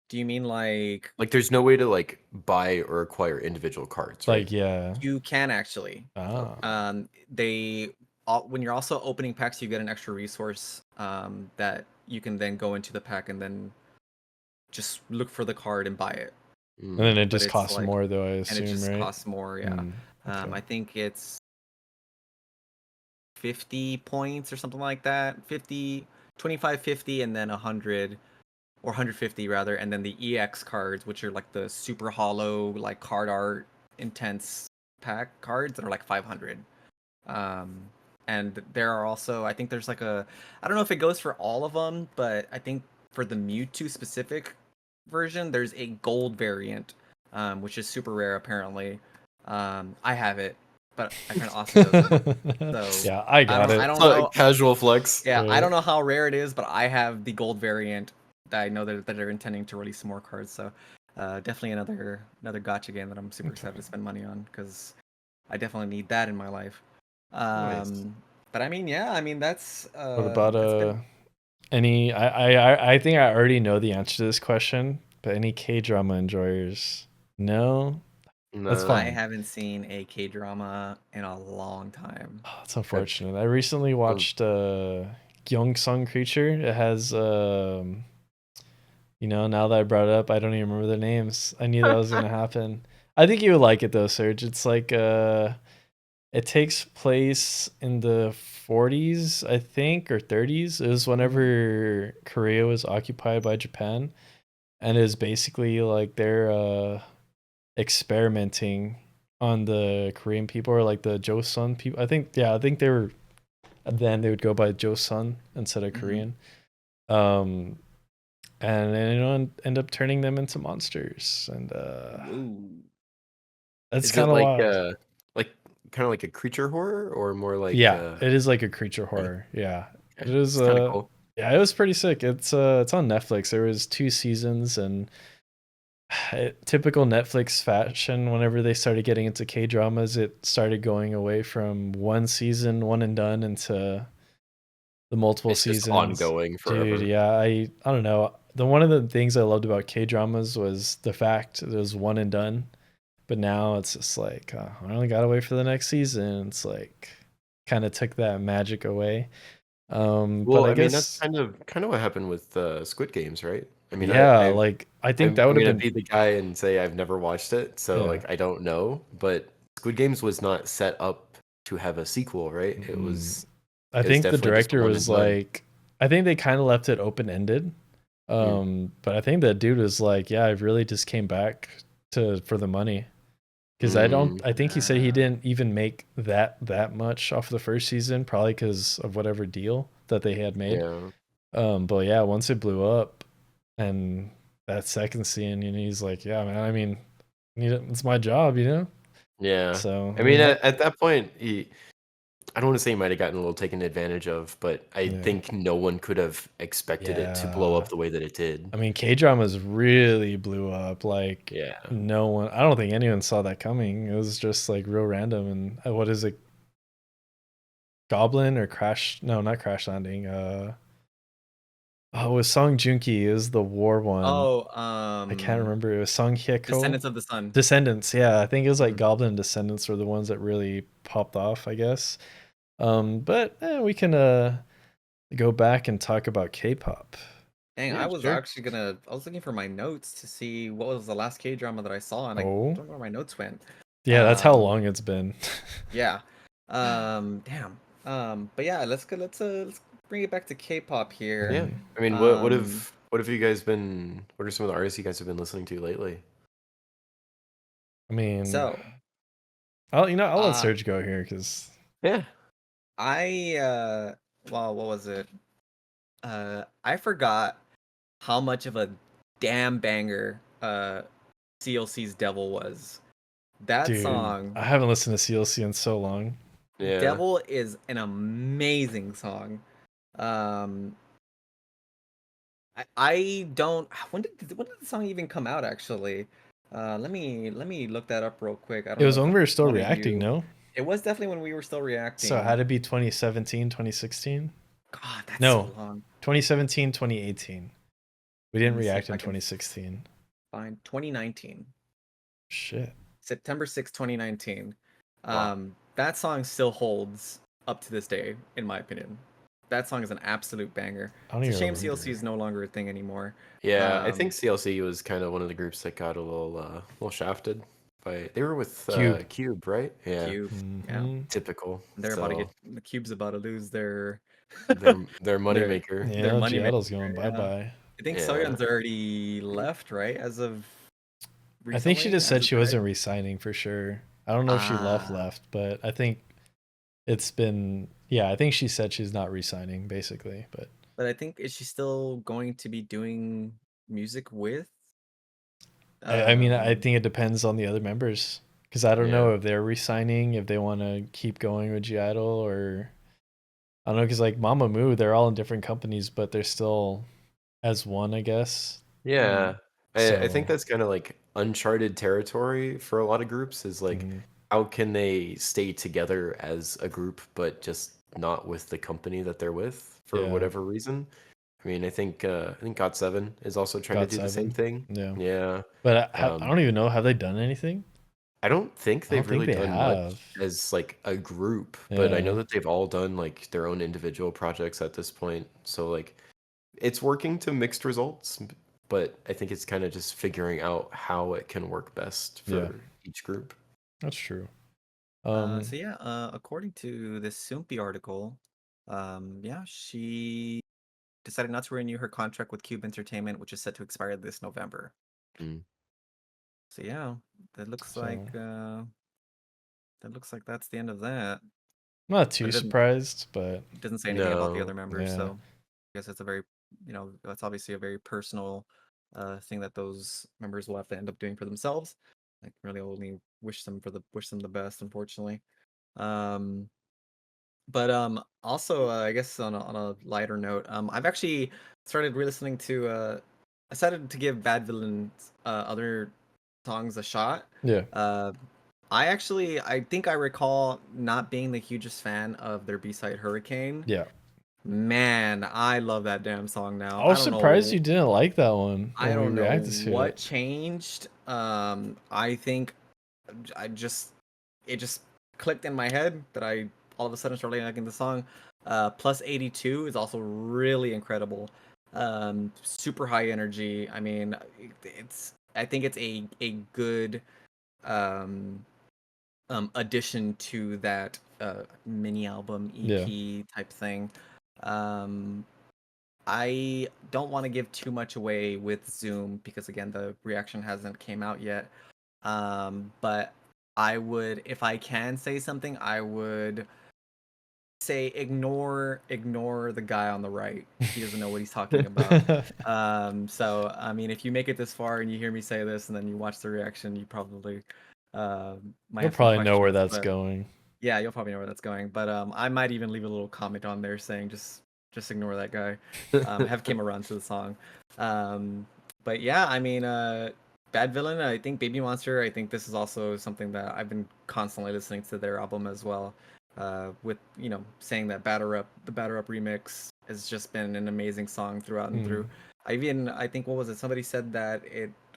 do you mean like Like there's no way to like buy or acquire individual cards, right? Like yeah. you can actually? Ah. When you're also opening packs, you get an extra resource that you can then go into the pack and then just look for the card and buy it. And then it But just it's costs like- more though, I And assume, it just right? costs more, yeah. Okay. I think it's 50 points or something like that. 50, 25, 50, and then 100 or 150 rather, and then the EX cards, which are like the super hollow, like card art intense pack cards that are like 500. And there are also, I think there's like I don't know if it goes for all of them, but I think for the Mewtwo specific version, there's a gold variant, which is super rare apparently. I have it, but my friend Austin doesn't. So yeah, I got it. I don't It's not know. a casual flex. Yeah, I Right. don't know how rare it is, but I have the gold variant that I know that they're intending to release some more cards. So definitely another gacha game that I'm super excited to spend money on because I definitely need that in my life. Nice. But I mean, yeah, I mean that's What about that's been- any I think I already know the answer to this question, but any K-drama enjoyers? No? That's No. fine. I haven't seen a K-drama in a long time. Oh, it's unfortunate. I recently watched Gyeongsung Creature. It has now that I brought it up, I don't even remember the names. I knew that was gonna happen. I think you would like it though, Serge. It's like it takes place in the 40s, I think, or 30s. It was whenever Korea was occupied by Japan, and it is basically like they're experimenting on the Korean people or like the Joseon people. I think they were then they would go by Joseon instead of Mhm. Korean. And end up turning them into monsters, and Ooh. that's Is it kind of like wild. kind of like a creature horror or more like Yeah, it is like a creature horror. Yeah, okay. it is. It's kind of cool. Yeah, it was pretty sick. It's on Netflix. There was 2 seasons, and typical Netflix fashion, whenever they started getting into K dramas, it started going away from one season, one and done, into the multiple It's just seasons. ongoing forever. Dude, yeah, I don't know. One of the things I loved about K dramas was the fact it was one and done. But now it's just like, I only gotta wait for the next season. It's like kind of took that magic away. But Well, I I mean, that's guess kind of what happened with Squid Games, right? I mean, yeah, like I think that I'm would have gonna been be the guy and say I've never watched it, so yeah. like I don't know. But Squid Games was not set up to have a sequel, right? Mm, I It was think the definitely just director one and was done. like, I think they kind of left it open ended. Mm. But I think that dude was like, yeah, I really just came back to for the money. Because Mm, I think he said he Uh, didn't even make that much off the first season, probably because of whatever deal that they had made. yeah, But yeah, once it blew up and that second scene, and he's like, yeah, man, I mean, it's my job, you know? yeah. So, I I mean, mean, at that point, I don't want to say he might have gotten a little taken advantage of, but I yeah. think no one could have expected it to blow Yeah. up the way that it did. I mean, K-dramas really blew up. Like, Yeah. no one, I don't think anyone saw that coming. It was just like real random. And what is it? Goblin or Crash? No, not Crash Landing. Oh, it was Song Joong-ki. It was the war one. oh, I can't remember. It was Song Hye-ko. Descendants of the Sun. Descendants. Yeah, I think it was like Mhm. Goblin and Descendants were the ones that really popped off, I guess. But we can go back and talk about K-pop. Dang, Yeah, I was sure. actually gonna. I was looking for my notes to see what was the last K drama that I saw, and I Oh, don't know where my notes went. yeah, that's how Um, long it's been. yeah. Damn. But yeah, let's bring it back to K-pop here. Yeah. Mhm. I mean, Um, what have you guys been? What are some of the artists you guys have been listening to lately? I mean, so I'll let uh, Serge go here because Yeah. I well, what was it? I forgot how much of a damn banger CLC's Devil was. That dude, song, I haven't listened to CLC in so long. Yeah. Devil, is an amazing song. Um, I don't. When did the song even come out? Actually, let me look that up real quick. I It don't know was if when we were still one of reacting, you. no? It was definitely when we were still So it reacting. had to be 2017, 2016? God, that's so No, long. 2017, 2018. We Let didn't me see react if I in can 2016. find 2019, Shit. September 6th, 2019. Wow. That song still holds up to this day, in my opinion. That song is an absolute banger. I don't It's a even shame CLC remember. is no longer a thing anymore. Yeah, I think Um, CLC was kind of one of the groups that got a little shafted by. They were with Cube. Cube, right? Yeah. Cube, yeah. Hmm. Typical. They're about to get So the Cube's about to lose their their their moneymaker. their Yeah, money maker. Giotto's going bye Yeah, bye. I think Yeah. Soyeon's already left, right? As of I think she recently, just as said of she today. wasn't resigning for sure. I don't know if she Ah, left, but I think it's been, yeah, I think she said she's not resigning basically, but but I think, is she still going to be doing music with? I mean, I Um, think it depends on the other members because I don't Yeah. know if they're resigning, if they want to keep going with G Idol or I don't know because like Mamamoo, they're all in different companies, but they're still as one, I guess. mhm. Yeah. I think So, that's kind of like uncharted territory for a lot of groups is like mhm, how can they stay together as a group but just not with the company that they're with for yeah, whatever reason? I mean, I think GOT7 is also trying to got do the same seven. thing. Yeah, Yeah. but I Um, don't even know. Have they done anything? I don't think I don't they've think really they done have. much as like a group, but I know Yeah, that they've all done like their own individual projects at this point. So like it's working to mixed results, but I think it's kind of just figuring out how it can work best yeah, for each group. that's true. So yeah, according to this Soompi article, yeah, she decided not to renew her contract with Cube Entertainment, which is set to expire this November. Mm. So yeah, that So looks like that's the end of that. I'm not But too surprised, but it doesn't say anything about the other No. members, yeah, so I guess it's a very, that's obviously a very personal thing that those members will have to end up doing for themselves. I can really only wish them the best, unfortunately. Um, but also, I guess on a lighter note, I've actually started re-listening to I started to give Bad Villain's other songs a shot. yeah, Uh, I think I recall not being the hugest fan of their B-side Hurricane. yeah. Man, I love that damn song now. I was surprised you didn't like that one I when we don't know reacted to what it. changed. I think I just it just clicked in my head that I all of a sudden started liking the song. Plus 82 is also really incredible. Super high energy. I mean, I think it's a good um addition to that mini album Yeah. EP type thing. Um, I don't want to give too much away with Zoom because again the reaction hasn't came out yet. But I would, if I can say something, I would say ignore the guy on the right. He doesn't know what he's talking about. So I mean, if you make it this far and you hear me say this and then you watch the reaction, you probably might You'll have some probably know where questions. that's But going. yeah, you'll probably know where that's going. But I might even leave a little comment on there saying just ignore that guy. Have Kim run to the song. Um, but yeah, I mean, Bad Villain. I think Baby Monster. I think this is also something that I've been constantly listening to their album as well. With saying that the Batter Up remix has just been an amazing song throughout and through. I think what was it? Somebody said that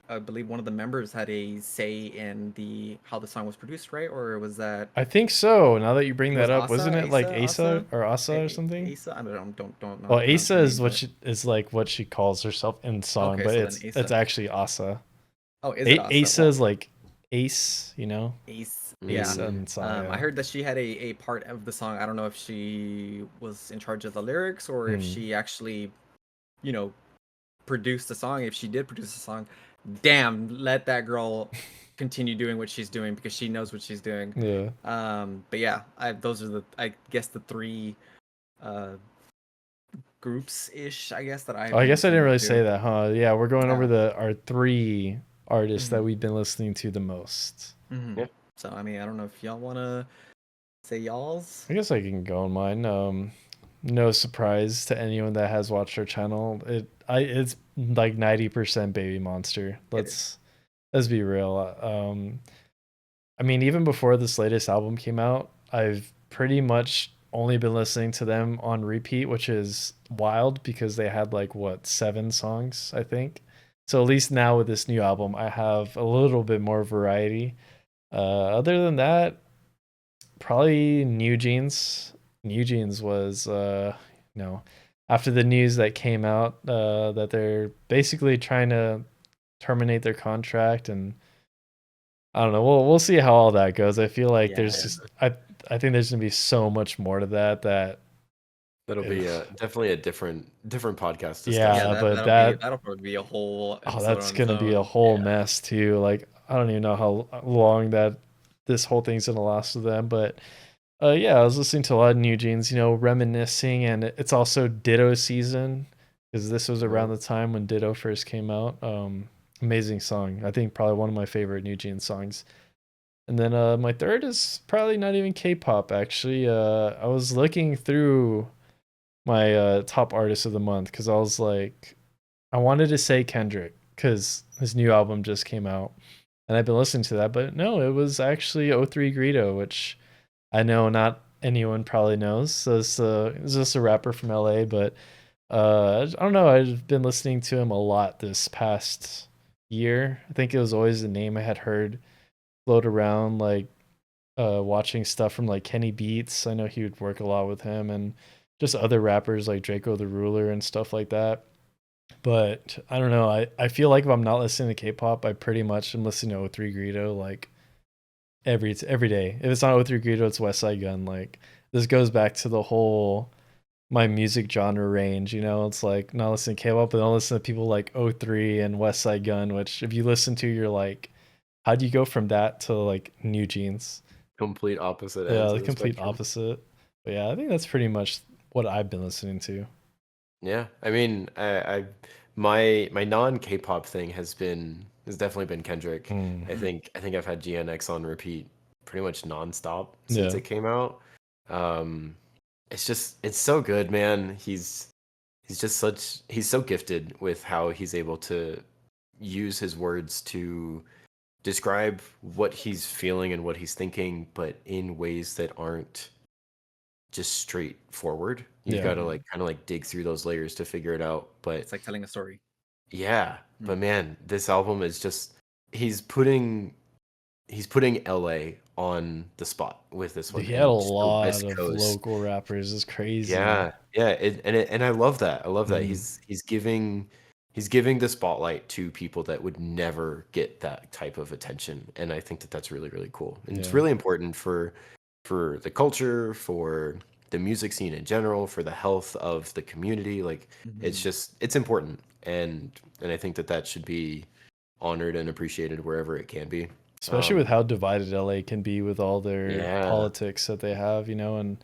I believe one of the members had a say in the how the song was produced, right? Or was that I think so. Now that you I bring think it that was up, wasn't it like Asa, Asa or Asa or something? Asa. I don't know how Well, to pronounce Asa her is name, what but she is like what she calls herself in song, okay, but so then it's Asa. actually Asa. Oh, is it Asa? Asa Well, is like ace, you know? Ace. Yeah. Asa and Sa, I yeah. heard that she had a part of the song. I don't know if she was in charge of the lyrics or if Hmm. she actually, you know, produced the song. If she did produce the song, damn, let that girl continue doing what she's doing because she knows what she's doing. Yeah. But yeah, those are I guess the three uh groups ish. I guess that Oh, I've I been guess I didn't listening really to. say that, huh? Yeah, we're going over Yeah. our three artists that Mhm. we've been listening to the most. Mhm. So I mean, I don't know if y'all wanna say y'all's. I guess I can go on mine. No surprise to anyone that has watched our channel. It's like 90% Baby Monster. It is. Let's be real. I mean, even before this latest album came out, I've pretty much only been listening to them on repeat, which is wild because they had like what, 7 songs, I think. So at least now with this new album, I have a little bit more variety. Other than that, probably New Jeans. New Jeans was you know, after the news that came out that they're basically trying to terminate their contract, and I don't know. We'll see how all that goes. I feel like Yeah. there's just I think there's gonna be so much more to that That'll it, be definitely a different podcast Yeah, yeah, discussion. but that'll probably be a whole episode that's on its gonna be a own. whole Yeah. mess too. Like I don't even know how long that this whole thing's gonna last with them, but yeah, I was listening to a lot of New Jeans, reminiscing, and it's also Ditto season because this was around the time when Ditto first came out. Amazing song. I think probably one of my favorite New Jeans songs. And then my third is probably not even K-pop actually. I was looking through my top artists of the month because I was like, I wanted to say Kendrick because his new album just came out, and I've been listening to that, but no, it was actually O3 Greedo, which I know not anyone probably knows. So it's just a rapper from LA, but I don't know. I've been listening to him a lot this past year. I think it was always a name I had heard float around, like watching stuff from like Kenny Beats. I know he would work a lot with him, and just other rappers like Draco the Ruler and stuff like that. But I don't know. I feel like if I'm not listening to K-pop, I pretty much am listening to O3 Greedo like every day. If it's not O3 Greedo, it's West Side Gun. Like this goes back to the whole my music genre range. It's like not listening to K-pop, but don't listen to people like O3 and West Side Gun. Which if you listen to, you're like, how do you go from that to like New Jeans? Complete opposite Yeah, ends the of the complete spectrum. opposite. But yeah, I think that's pretty much what I've been listening to. Yeah, I mean, my non K-pop thing has definitely been Kendrick. Mm. I think I've had GNX on repeat pretty much nonstop since Yeah. it came out. It's so good, man. He's so gifted with how he's able to use his words to describe what he's feeling and what he's thinking, but in ways that aren't just straightforward. You've Yeah. got to like kind of like dig through those layers to figure it out. But It's like telling a story. yeah, but man, this album is just he's putting LA on the spot with this one, He had a and just the lot West of Coast. local rappers. It's crazy. Yeah, yeah, and I love that. I love that Mhm. he's giving the spotlight to people that would never get that type of attention, and I think that that's really really cool, and it's Yeah. really important for the culture, for the music scene in general, for the health of the community. Like it's Mhm. just it's important, and I think that that should be honored and appreciated wherever it can be. Especially with Um, how divided LA can be with all their yeah, politics that they have, and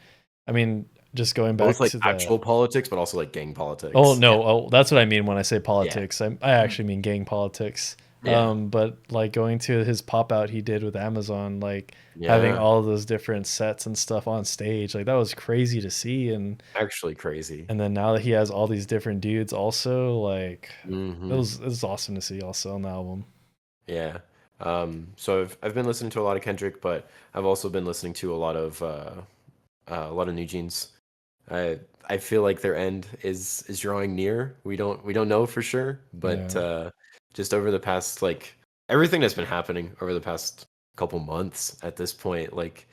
I mean, just going both back like to the actual politics, but also like gang Oh politics. Yeah. no, oh that's what I mean when I say Yeah, politics. I Mm. actually mean gang politics. yeah, But like going to his pop out he did with Amazon, like having yeah. all of those different sets and stuff on stage, like that was crazy to see. Actually crazy. And then now that he has all these different dudes also, like Hmm. it was awesome to see also on the album. Yeah. So I've been listening to a lot of Kendrick, but I've also been listening to a lot of New Jeans. I I feel like their end is drawing near. We don't know for sure, but Yeah. just over the past like everything that's been happening over the past couple months at this point, like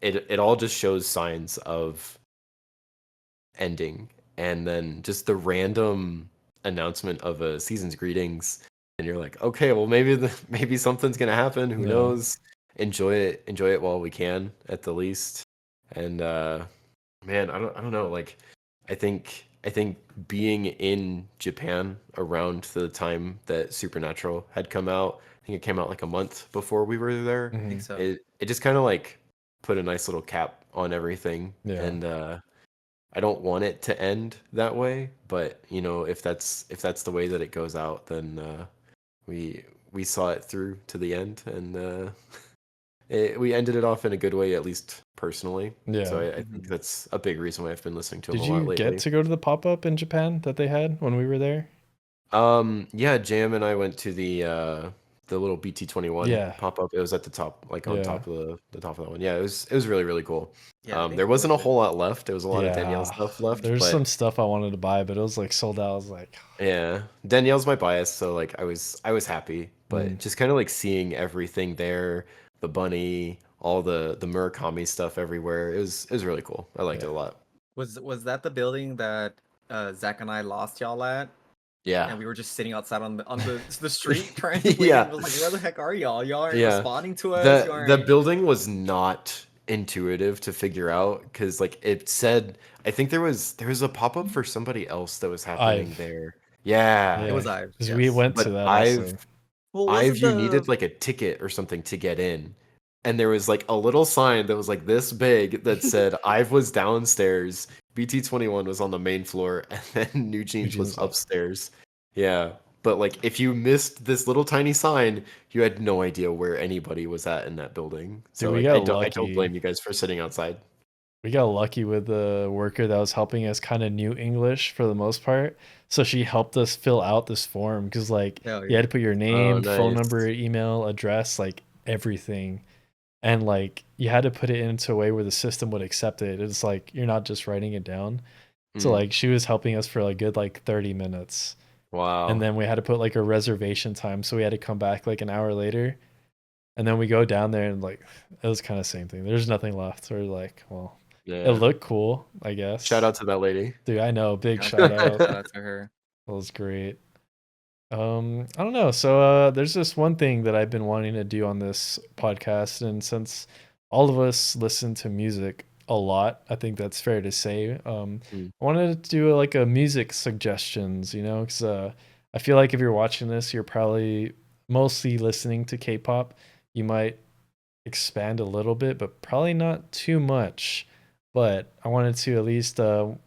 it all just shows signs of ending, and then just the random announcement of a season's greetings, and you're like, okay, well maybe maybe something's gonna happen. Who Yeah. knows? Enjoy it while we can, at the least. And man, I don't know. Like, I think being in Japan around the time that Supernatural had come out, I think it came out like a month before we were there. I think Hmm. so. It just kind of like put a nice little cap on everything, Yeah. and I don't want it to end that way, but if that's the way that it goes out, then we we saw it through to the end, and we ended it off in a good way, at least personally. So Yeah. I think Mhm. that's a big reason why I've been listening to him Did a lot you get lately. to go to the pop up in Japan that they had when we were there? Yeah, Jam and I went to the little BT21 Yeah. pop up. It was at the top, like on Yeah. top of the top of that one. Yeah, it was really really cool. Yeah, I think There it was wasn't a good. whole lot left. There was a lot of Danielle Yeah. stuff left, There's some but stuff I wanted to buy, but it was like sold out. I was like, yeah, Danielle's my bias, so like I was happy, but mm, just kind of like seeing everything there, the bunny, all the Murakami stuff everywhere. It was really cool. I liked it yeah. a lot. Was that the building that Zach and I lost y'all at? Yeah. And we were just sitting outside on the street trying to leave. Yeah. It was like, where the heck are y'all? Y'all aren't Yeah. responding to us. You The aren't. building was not intuitive to figure out, because like it said, I think there was a pop-up for somebody else that was happening I've there. Yeah. It yeah, was Ives, because we yes. went to But that also. Well, was I've it you the? needed like a ticket or something to get in. And there was like a little sign that was like this big that said Ive was downstairs, BT21 was on the main floor, and then New Jeans was Eugene's up. upstairs. Yeah. But like if you missed this little tiny sign, you had no idea where anybody was at in that building. Dude, So like I don't lucky. blame you guys for sitting outside. We got lucky with the worker that was helping us kind of knew English for the most part. So she helped us fill out this form because like Hell you yeah. had to put your Oh, name, phone nice. number, email, address, like everything. And like you had to put it into a way where the system would accept it. It's like you're not just writing it down. So Mm, like she was helping us for a good like 30 minutes. And wow. then we had to put like a reservation time. So we had to come back like an hour later. And then we go down there and like it was kind of same thing. There's nothing left. We're like, well, it Yeah. looked cool, I Shout guess. out to that lady. Dude, I know, big Shout shout out. shout out to her. That was great. I don't know. So there's this one thing that I've been wanting to do on this podcast, and since all of us listen to music a lot, I think that's fair to say. Mm, I wanted to do like a music suggestions, because I feel like if you're watching this, you're probably mostly listening to K-pop. You might expand a little bit, but probably not too much. But I wanted to at least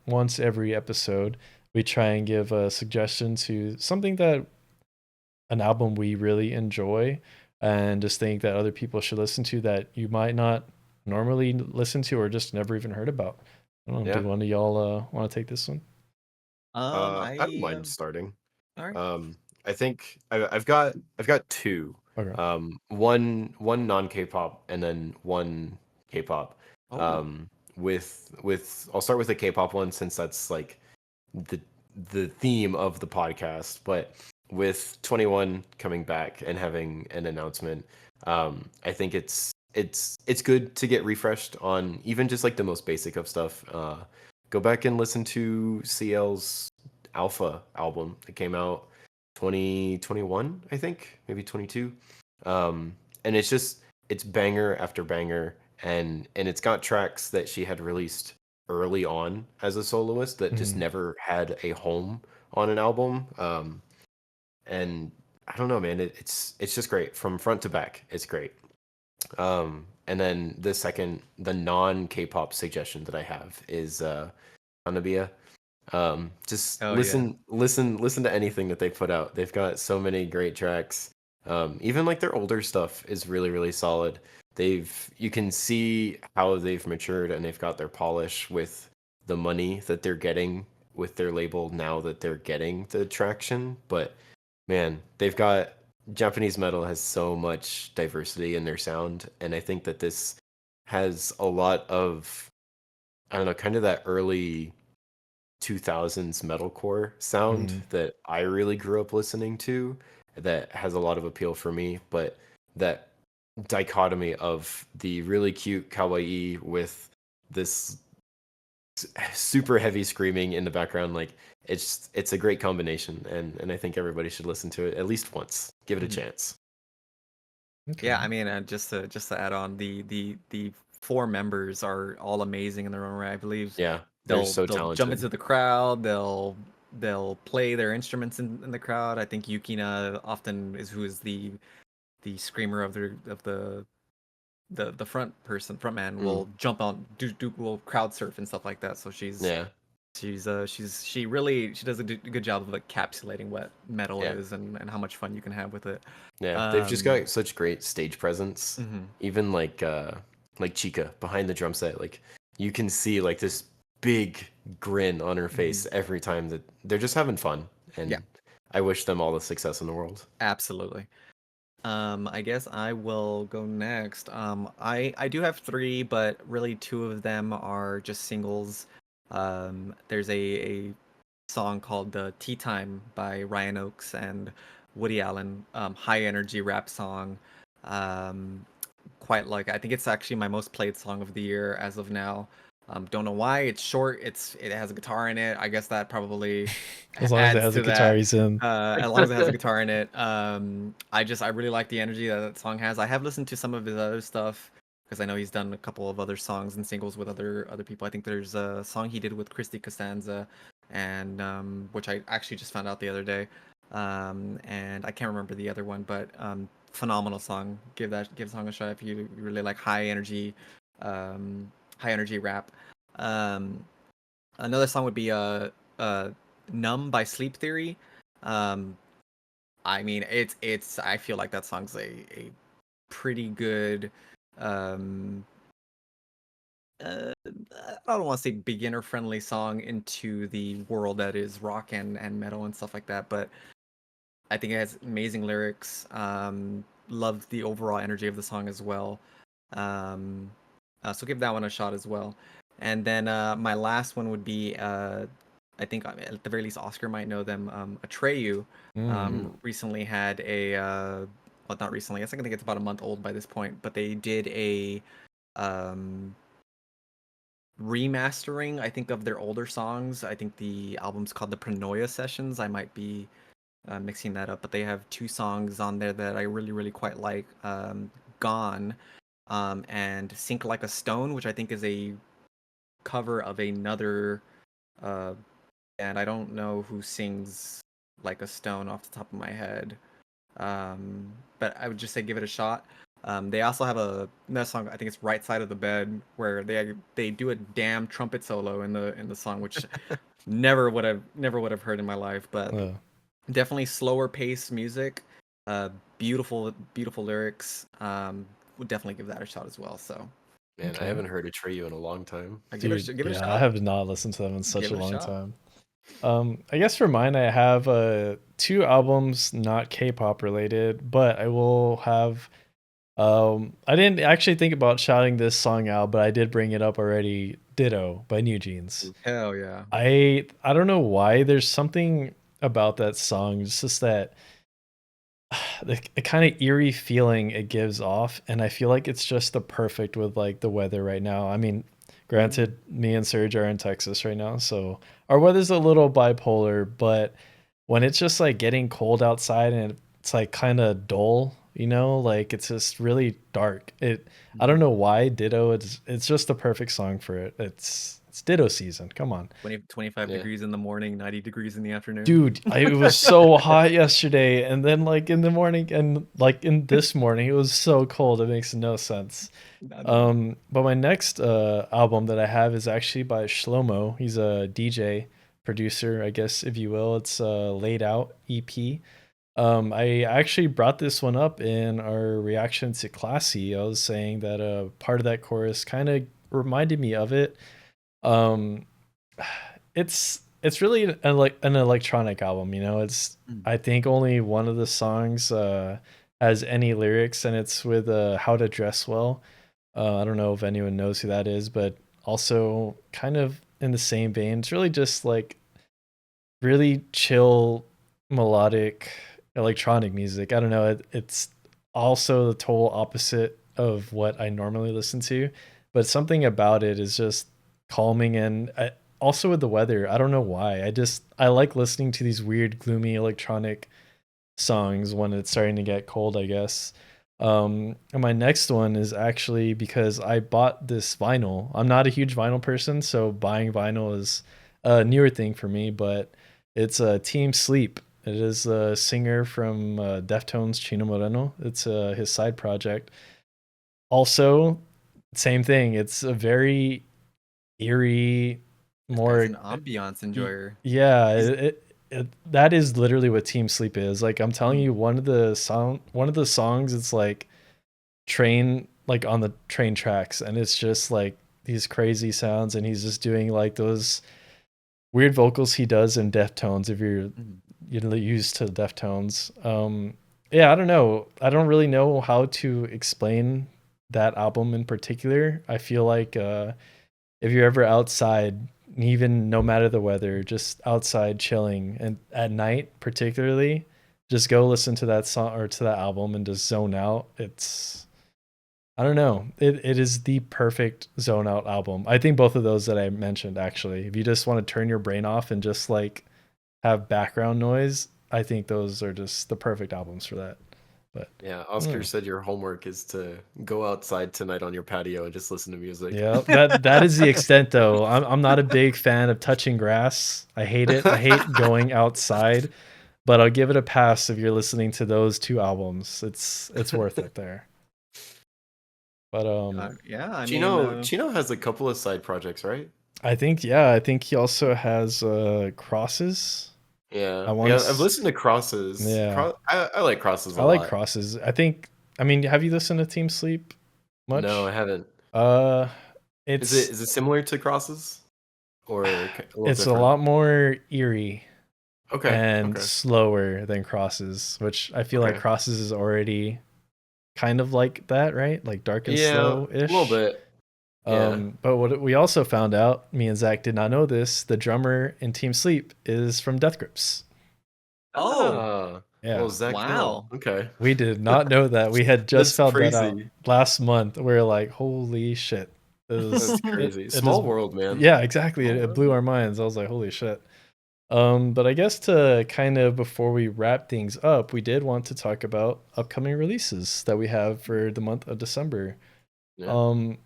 once every episode, we try and give a suggestion to something that an album we really enjoy and just think that other people should listen to that you might not normally listen to or just never even heard about. I don't know. yeah. Do one of y'all want to take this one? I don't mind starting. All right. I think I've got two. Okay. One non-K-pop and then one K-pop. Oh, Um, with I'll start with the K-pop one, since that's like the the theme of the podcast. But with 21 coming back and having an announcement, I think it's good to get refreshed on even just like the most basic of stuff. Go back and listen to CL's Alpha album that came out 2021, I think, maybe 22. And it's banger after banger, and it's got tracks that she had released early on as a soloist that just never had a home on an album. And I don't know, man, it's just great from front to back. It's great. And then the non-K-pop suggestion that I have is Hanabia. Just Oh yeah. listen to anything that they put out. They've got so many great tracks. Even like their older stuff is really, really solid. You can see how they've matured and they've got their polish with the money that they're getting with their label now that they're getting the traction. But man, they've got Japanese metal has so much diversity in their sound, and I think that this has a lot of, I don't know, kind of that early 2000s metalcore sound that I really grew up listening to, that has a lot of appeal for me. But that dichotomy of the really cute kawaii with this super heavy screaming in the background, like it's a great combination, and I think everybody should listen to it at least once, give it a chance. Okay. Yeah, I mean, just to add on, the four members are all amazing in their own way. I believe Yeah, they're so they'll jump into talented. the crowd. They'll play their instruments in the crowd. I think Yukina often is who is the screamer of the front man will jump on will crowd surf and stuff like that. So Yeah, she does a good job of encapsulating what metal yeah, is and how much fun you can have with it. yeah. They've just got such great stage presence. Mhm. Even like Chica behind the drum set, like you can see like this big grin on her face every time that they're just having fun. And Yeah. I wish them all the success in the world. Absolutely. I guess I will go next. I do have three, but really two of them are just singles. There's a song called Tea Time by Ryan Oakes and Woody Allen, high energy rap song. Um, quite like, I think it's actually my most played song of the year as of now. Don't know why. It's short. It has a guitar in it. I guess that probably As long as it adds has a to guitar, that. he's in. As long as it has a guitar in it. I really like the energy that song has. I have listened to some of his other stuff because I know he's done a couple of other songs and singles with other people. I think there's a song he did with Christy Costanza, and which I actually just found out the other day. And I can't remember the other one, but phenomenal song. Give the song a shot if you really like high energy rap. Um, Another song would be "Numb" by Sleep Theory. Um, I mean, it's I feel like that song's a pretty good um I don't want to say beginner friendly song into the world that is rock and metal and stuff like that, but I think it has amazing lyrics. Love the overall energy of the song as well. Um, so give that one a shot as well. And then my last one would be I think at the very least Oscar might know them. Atreyu recently had well, not recently. I think it's about a month old by this point, but they did a um, remastering, I think, of their older songs. I think the album's called the Pranoia Sessions. I might be mixing that up, but they have two songs on there that I really quite like. Gone and Sink Like a Stone, which I think is a cover of another band. I don't know who sings Like a Stone off the top of my head, but I would just say give it a shot. They also have another song. I think it's "Right Side of the Bed," where they do a damn trumpet solo in the song, which never would have heard in my life. But definitely slower paced music, beautiful lyrics. Would definitely give that a shot as well. So, Man, I haven't heard Atreyu in a long time. Dude, give it a I shot. have not listened to them in such Give a it a long shot. time. I guess for mine, I have two albums, not K-pop related, but I will have. I didn't actually think about shouting this song out, but I did bring it up already. Ditto by New Jeans. Hell yeah. I don't know why. There's something about that song. It's just that the kind of eerie feeling it gives off, and I feel like it's just the perfect with like the weather right now. I mean, granted, me and Serge are in Texas right now, so our weather's a little bipolar, but when it's just like getting cold outside and it's like kind of dull, like it's just really dark. I don't know why Ditto, it's just the perfect song for it. It's Ditto season. Come on. 25 Yeah. degrees in the morning, 90 degrees in the afternoon. Dude, it was so hot yesterday, and then like in the morning and like in this morning, it was so cold. It makes no sense. Not at all. But my next album that I have is actually by Shlomo. He's a DJ producer, I guess if you will. It's a Laid Out EP. I actually brought this one up in our reaction to Classy. I was saying that part of that chorus kind of reminded me of it. Um, it's really like an electronic album, It's Mm. I think only one of the songs has any lyrics, and it's with How to Dress Well. I don't know if anyone knows who that is, but also kind of in the same vein. It's really just like really chill, melodic electronic music. I don't know. It's also the total opposite of what I normally listen to, but something about it is just calming. And also with the weather, I don't know why. I like listening to these weird, gloomy electronic songs when it's starting to get cold, I guess. And my next one is actually because I bought this vinyl. I'm not a huge vinyl person, so buying vinyl is a newer thing for me, but it's Team Sleep. It is a singer from Deftones, Chino Moreno. It's his side project. Also, same thing. It's a very eerie, This guy's more an ambiance enjoyer. yeah. He's- That is literally what Team Sleep is. Like I'm telling Mm. you, one of the songs, it's like train, like on the train tracks, and it's just like these crazy sounds, and he's just doing like those weird vocals he does in Deftones. If you're used to Deftones, yeah, I don't know. I don't really know how to explain that album in particular. I feel like if you're ever outside, even no matter the weather, just outside chilling and at night particularly, just go listen to that song or to that album and just zone out. I don't know. It is the perfect zone out album. I think both of those that I mentioned, actually, if you just want to turn your brain off and just like have background noise, I think those are just the perfect albums for that. But Yeah, Oscar said your homework is to go outside tonight on your patio and just listen to music. yeah, that is the extent though. I'm not a big fan of touching grass. I hate it. I hate going outside, but I'll give it a pass if you're listening to those two albums. It's worth it there. But Yeah, I mean, Chino has a couple of side projects, right? I think he also has Crosses. Yeah, I want yeah. to I've listened to Crosses. Yeah. I like Crosses a I like lot. Crosses. I mean, have you listened to Team Sleep much? No, I haven't. Uh Is it's it similar to Crosses, or a little it's a different? lot more eerie Okay, and okay, slower than Crosses, which I feel like okay. Crosses is already kind of like that, right? Like dark and Yeah, a little slow-ish. bit. Yeah. But what we also found out, me and Zach did not know this, the drummer in Team Sleep is from Death Grips. Oh, Ah, Yeah. well, Zach Hill. wow. Okay, We did not know that. We had just that's found that out crazy. last month. We were like, holy shit. That's crazy. It Small is, world, man. yeah, exactly. Small It blew world. our minds. I was like, holy shit. But I guess to kind of before we wrap things up, we did want to talk about upcoming releases that we have for the month of December. Yeah. Um,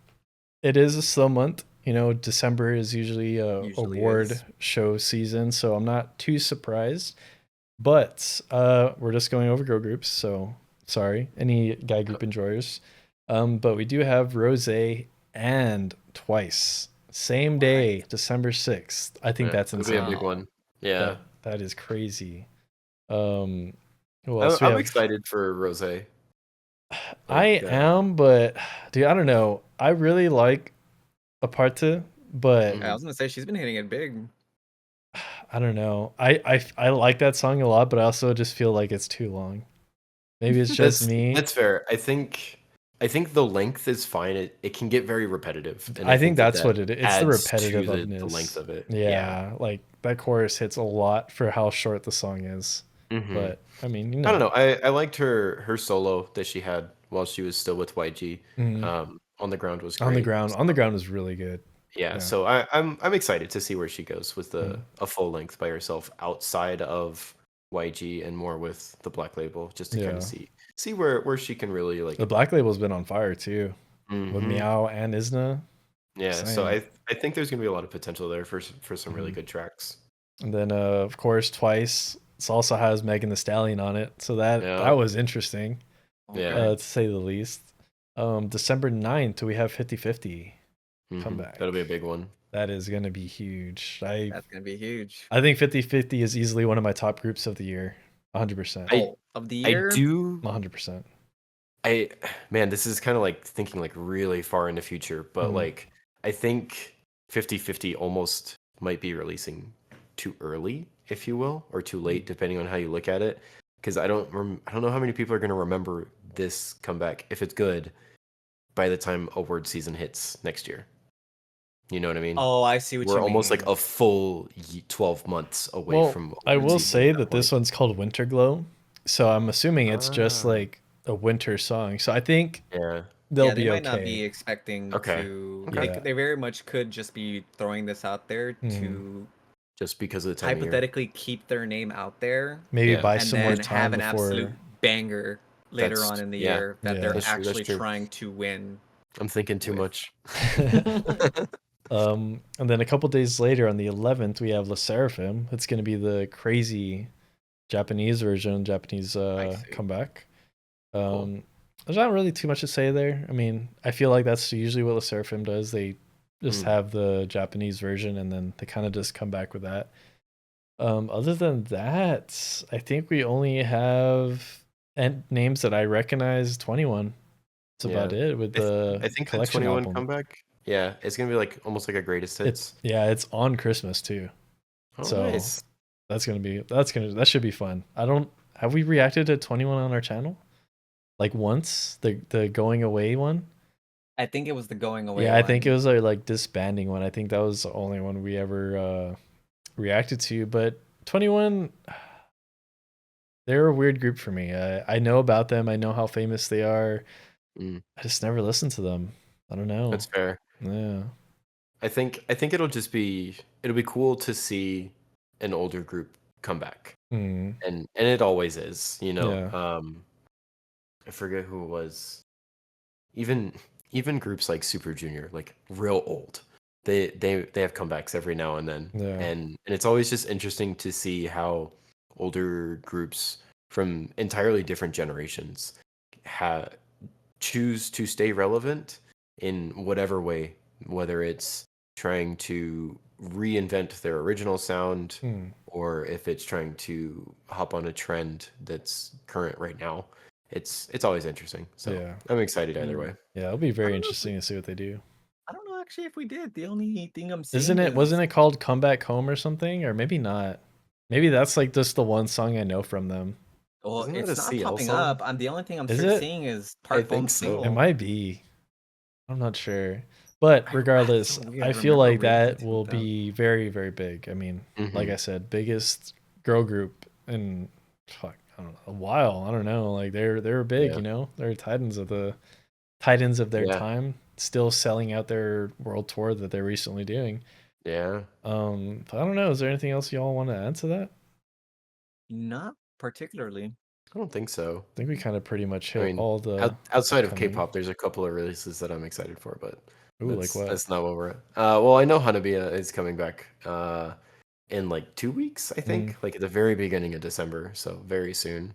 it is a slow month. December is usually a Usually award is. show season, so I'm not too surprised. But we're just going over girl groups, so sorry, any guy group enjoyers. But we do have Rose and Twice. Same day, December 6th. I think Yeah, that's it'll be a insane. big one. Yeah, That is crazy. Um, who I'm, else we I'm have? excited for Rose. I am, but dude, I don't know. I really like Aparte, but I was gonna say she's been hitting it big. I don't know. I like that song a lot, but I also just feel like it's too long. Maybe it's just me. That's fair. I think the length is fine. It can get very repetitive, and I think that that's what it is. It's the adds to the repetitiveness. length of it. Yeah, like that chorus hits a lot for how short the song is. Mhm. But I mean, I don't know. I liked her solo that she had while she was still with YG. Mhm. On the ground was On the great. ground, So, on the ground is really good. yeah, Yeah. so I'm excited to see where she goes with Mm. a full length by herself outside of YG and more with the Black Label, just to kind of Yeah. see where she can really like. The Black Label's been on fire too, with Hmm. Meow and Isna. Yeah, so Saying. I think there's gonna be a lot of potential there for some really Mhm. good tracks. And then of course Twice. It also has Megan the Stallion on it, so that Yeah, was interesting, yeah. Okay. to say the least. December 9th, we have 50/50 That'll be a comeback. big one. That is gonna be huge. I That's gonna be huge. I think 50/50 is easily one of my top groups of the year. 100%. I Oh, of the I year? do 100%. I man, this is kind of like thinking like really far in the future, but Mhm. like I think 50/50 almost might be releasing too early, if you will, or too late, depending on how you look at it. Because I don't know how many people are going to remember this comeback if it's good by the time award season hits next year. You know what I mean? Oh, I see what We're you almost like mean. a full 12 months away Well, from I award will season at say that that point. this one's called Winter Glow, so I'm assuming it's just Ah, like a winter song. So I think yeah. they'll Yeah, they be might not be okay. expecting Okay. to. Okay. Yeah. They very much could just be throwing this out there Mhm. to Just because of the time of year. hypothetically keep their name out there Maybe Yeah. buy and some more then have time an absolute before. banger later on That's in the yeah. year that Yeah. they're That's true. That's actually true. trying to win I'm thinking too with. much. And then a couple days later on the 11th, we have La Seraphim. It's going to be the crazy Japanese version, Japanese I see. comeback. Cool. There's not really too much to say there. I mean, I feel like that's usually what La Seraphim does. They just Mm, have the Japanese version and then they kind of just come back with that. Other than that, I think we only have names that I recognize. 21. That's about yeah. it with I the think the collection 21 album. comeback, yeah, it's gonna be like almost like a greatest hits. It's on Christmas too. Oh, So nice. that should be fun. I don't have we reacted to 21 on our channel? Like once? The going away one? I think it was the going away Yeah, I think it one. was our like disbanding one. I think that was the only one we ever reacted to. But 21, they're a weird group for me. I know about them. I know how famous they are. Mm, I just never listened to them. I don't know. that's fair. Yeah. I think it'll be cool to see an older group come back. Mm, And it always is, you know. yeah. I forget who it was. Even even groups like Super Junior, like real old, they have comebacks every now and then, Yeah. and it's always just interesting to see how older groups from entirely different generations ha- choose to stay relevant in whatever way, whether it's trying to reinvent their original sound Mm, or if it's trying to hop on a trend that's current right now. It's always interesting. So yeah. I'm excited either Hmm. way. Yeah, it'll be I very don't know if we, interesting to see what they do. I don't know actually if we did. The only thing I'm Isn't seeing it is wasn't it called Come Back Home or something? Or maybe not. Maybe that's like just the one song I know from them. well, Isn't that a it's not CL popping song? up. I'm the only thing I'm Is it? seeing is I Park think Bom's so. It single. might be. I'm not sure. But That's regardless, so weird. I I feel remember like that reacting will to them. be very, very big. I mean, like Hmm. I said, biggest girl group in fuck, I don't know, a while. I don't know. Like they're big, Yeah. you know? They're titans of their Yeah. time, still selling out their world tour that they're recently doing. Yeah. But I don't know. Is there anything else y'all want to add to that? Not particularly. I don't think so. I think we kind of pretty much I hit mean, all the outside of upcoming. K-pop, there's a couple of releases that I'm excited for, but Ooh, like what? that's not what we're at. Well, I know Hanabiya is coming back in like 2 weeks, I Mm. think, like at the very beginning of December, so very soon.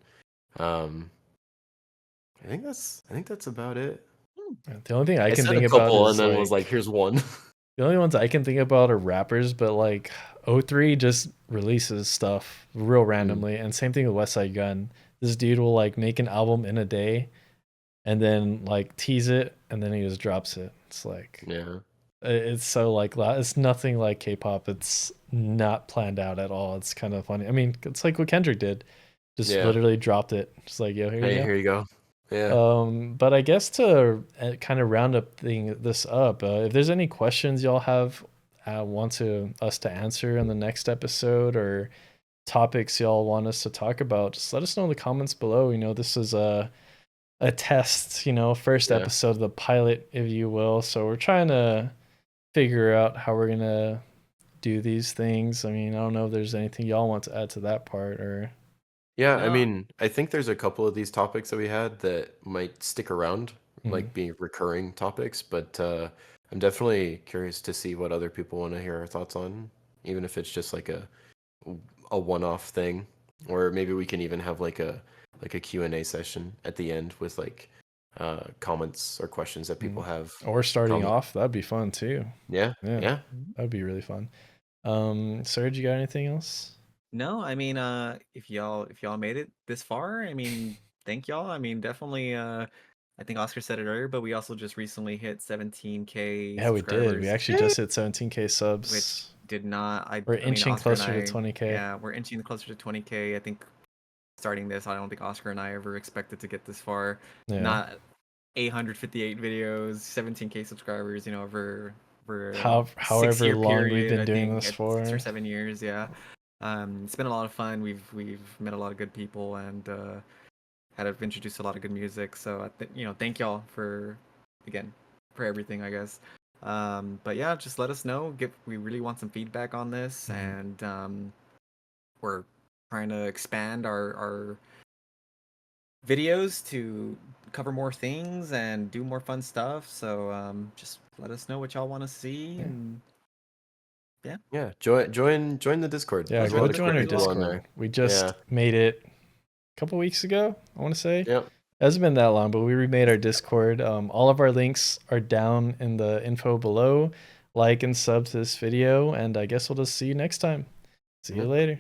Um, I think that's about it. The only thing I I can said a think about couple and is then was like, like here's one. the only ones I can think about are rappers, but like O3 just releases stuff real Mm, randomly, and same thing with West Side Gun. This dude will like make an album in a day, and then like tease it, and then he just drops it. It's like yeah, it's so like it's nothing like K-pop. It's not planned out at all. It's kind of funny. I mean, it's like what Kendrick did, just yeah. literally dropped it. Just like, yo, here you Hey, go. here you go. Yeah. But I guess to kind of round up this up, if there's any questions y'all have want to us to answer in the next episode or topics y'all want us to talk about, just let us know in the comments below. This is a test, first Yeah. episode of the pilot, if you will. So we're trying to figure out how we're gonna do these things. I mean, I don't know if there's anything y'all want to add to that part or. Yeah, I No. mean, I think there's a couple of these topics that we had that might stick around, Mhm. like being recurring topics, but I'm definitely curious to see what other people want to hear our thoughts on, even if it's just like a one-off thing, or maybe we can even have like a Q&A session at the end with like comments or questions that people have. Or starting Comment. off, that'd be fun too. Yeah, yeah. That'd be really fun. Serge, you got anything else? No, I mean, if y'all made it this far, I mean, thank y'all. I mean, definitely. I think Oscar said it earlier, but we also just recently hit 17K Yeah, we did. We subscribers, actually just hit 17K subs. which did not. We're I mean, inching Oscar and closer to I. 20K. Yeah, we're inching closer to 20K. I think starting this, I don't think Oscar and I ever expected to get this far. Yeah. Not 858 videos, 17K subscribers. For However 6-year long we've period, been I doing think this at for. 6 or 7 years. Yeah. It's been a lot of fun. We've met a lot of good people and had introduced a lot of good music. So thank y'all for everything, I guess. But yeah, just let us know. We really want some feedback on this, and we're trying to expand our videos to cover more things and do more fun stuff. So just let us know what y'all want to see, and Yeah, join the Discord. Yeah, There's a go lot of join cool our people on Discord. there. We just made it a couple weeks ago, I want to say. Yep. It hasn't been that long, but we remade our Discord. All of our links are down in the info below. Like and sub to this video, and I guess we'll just see you next time. See you later.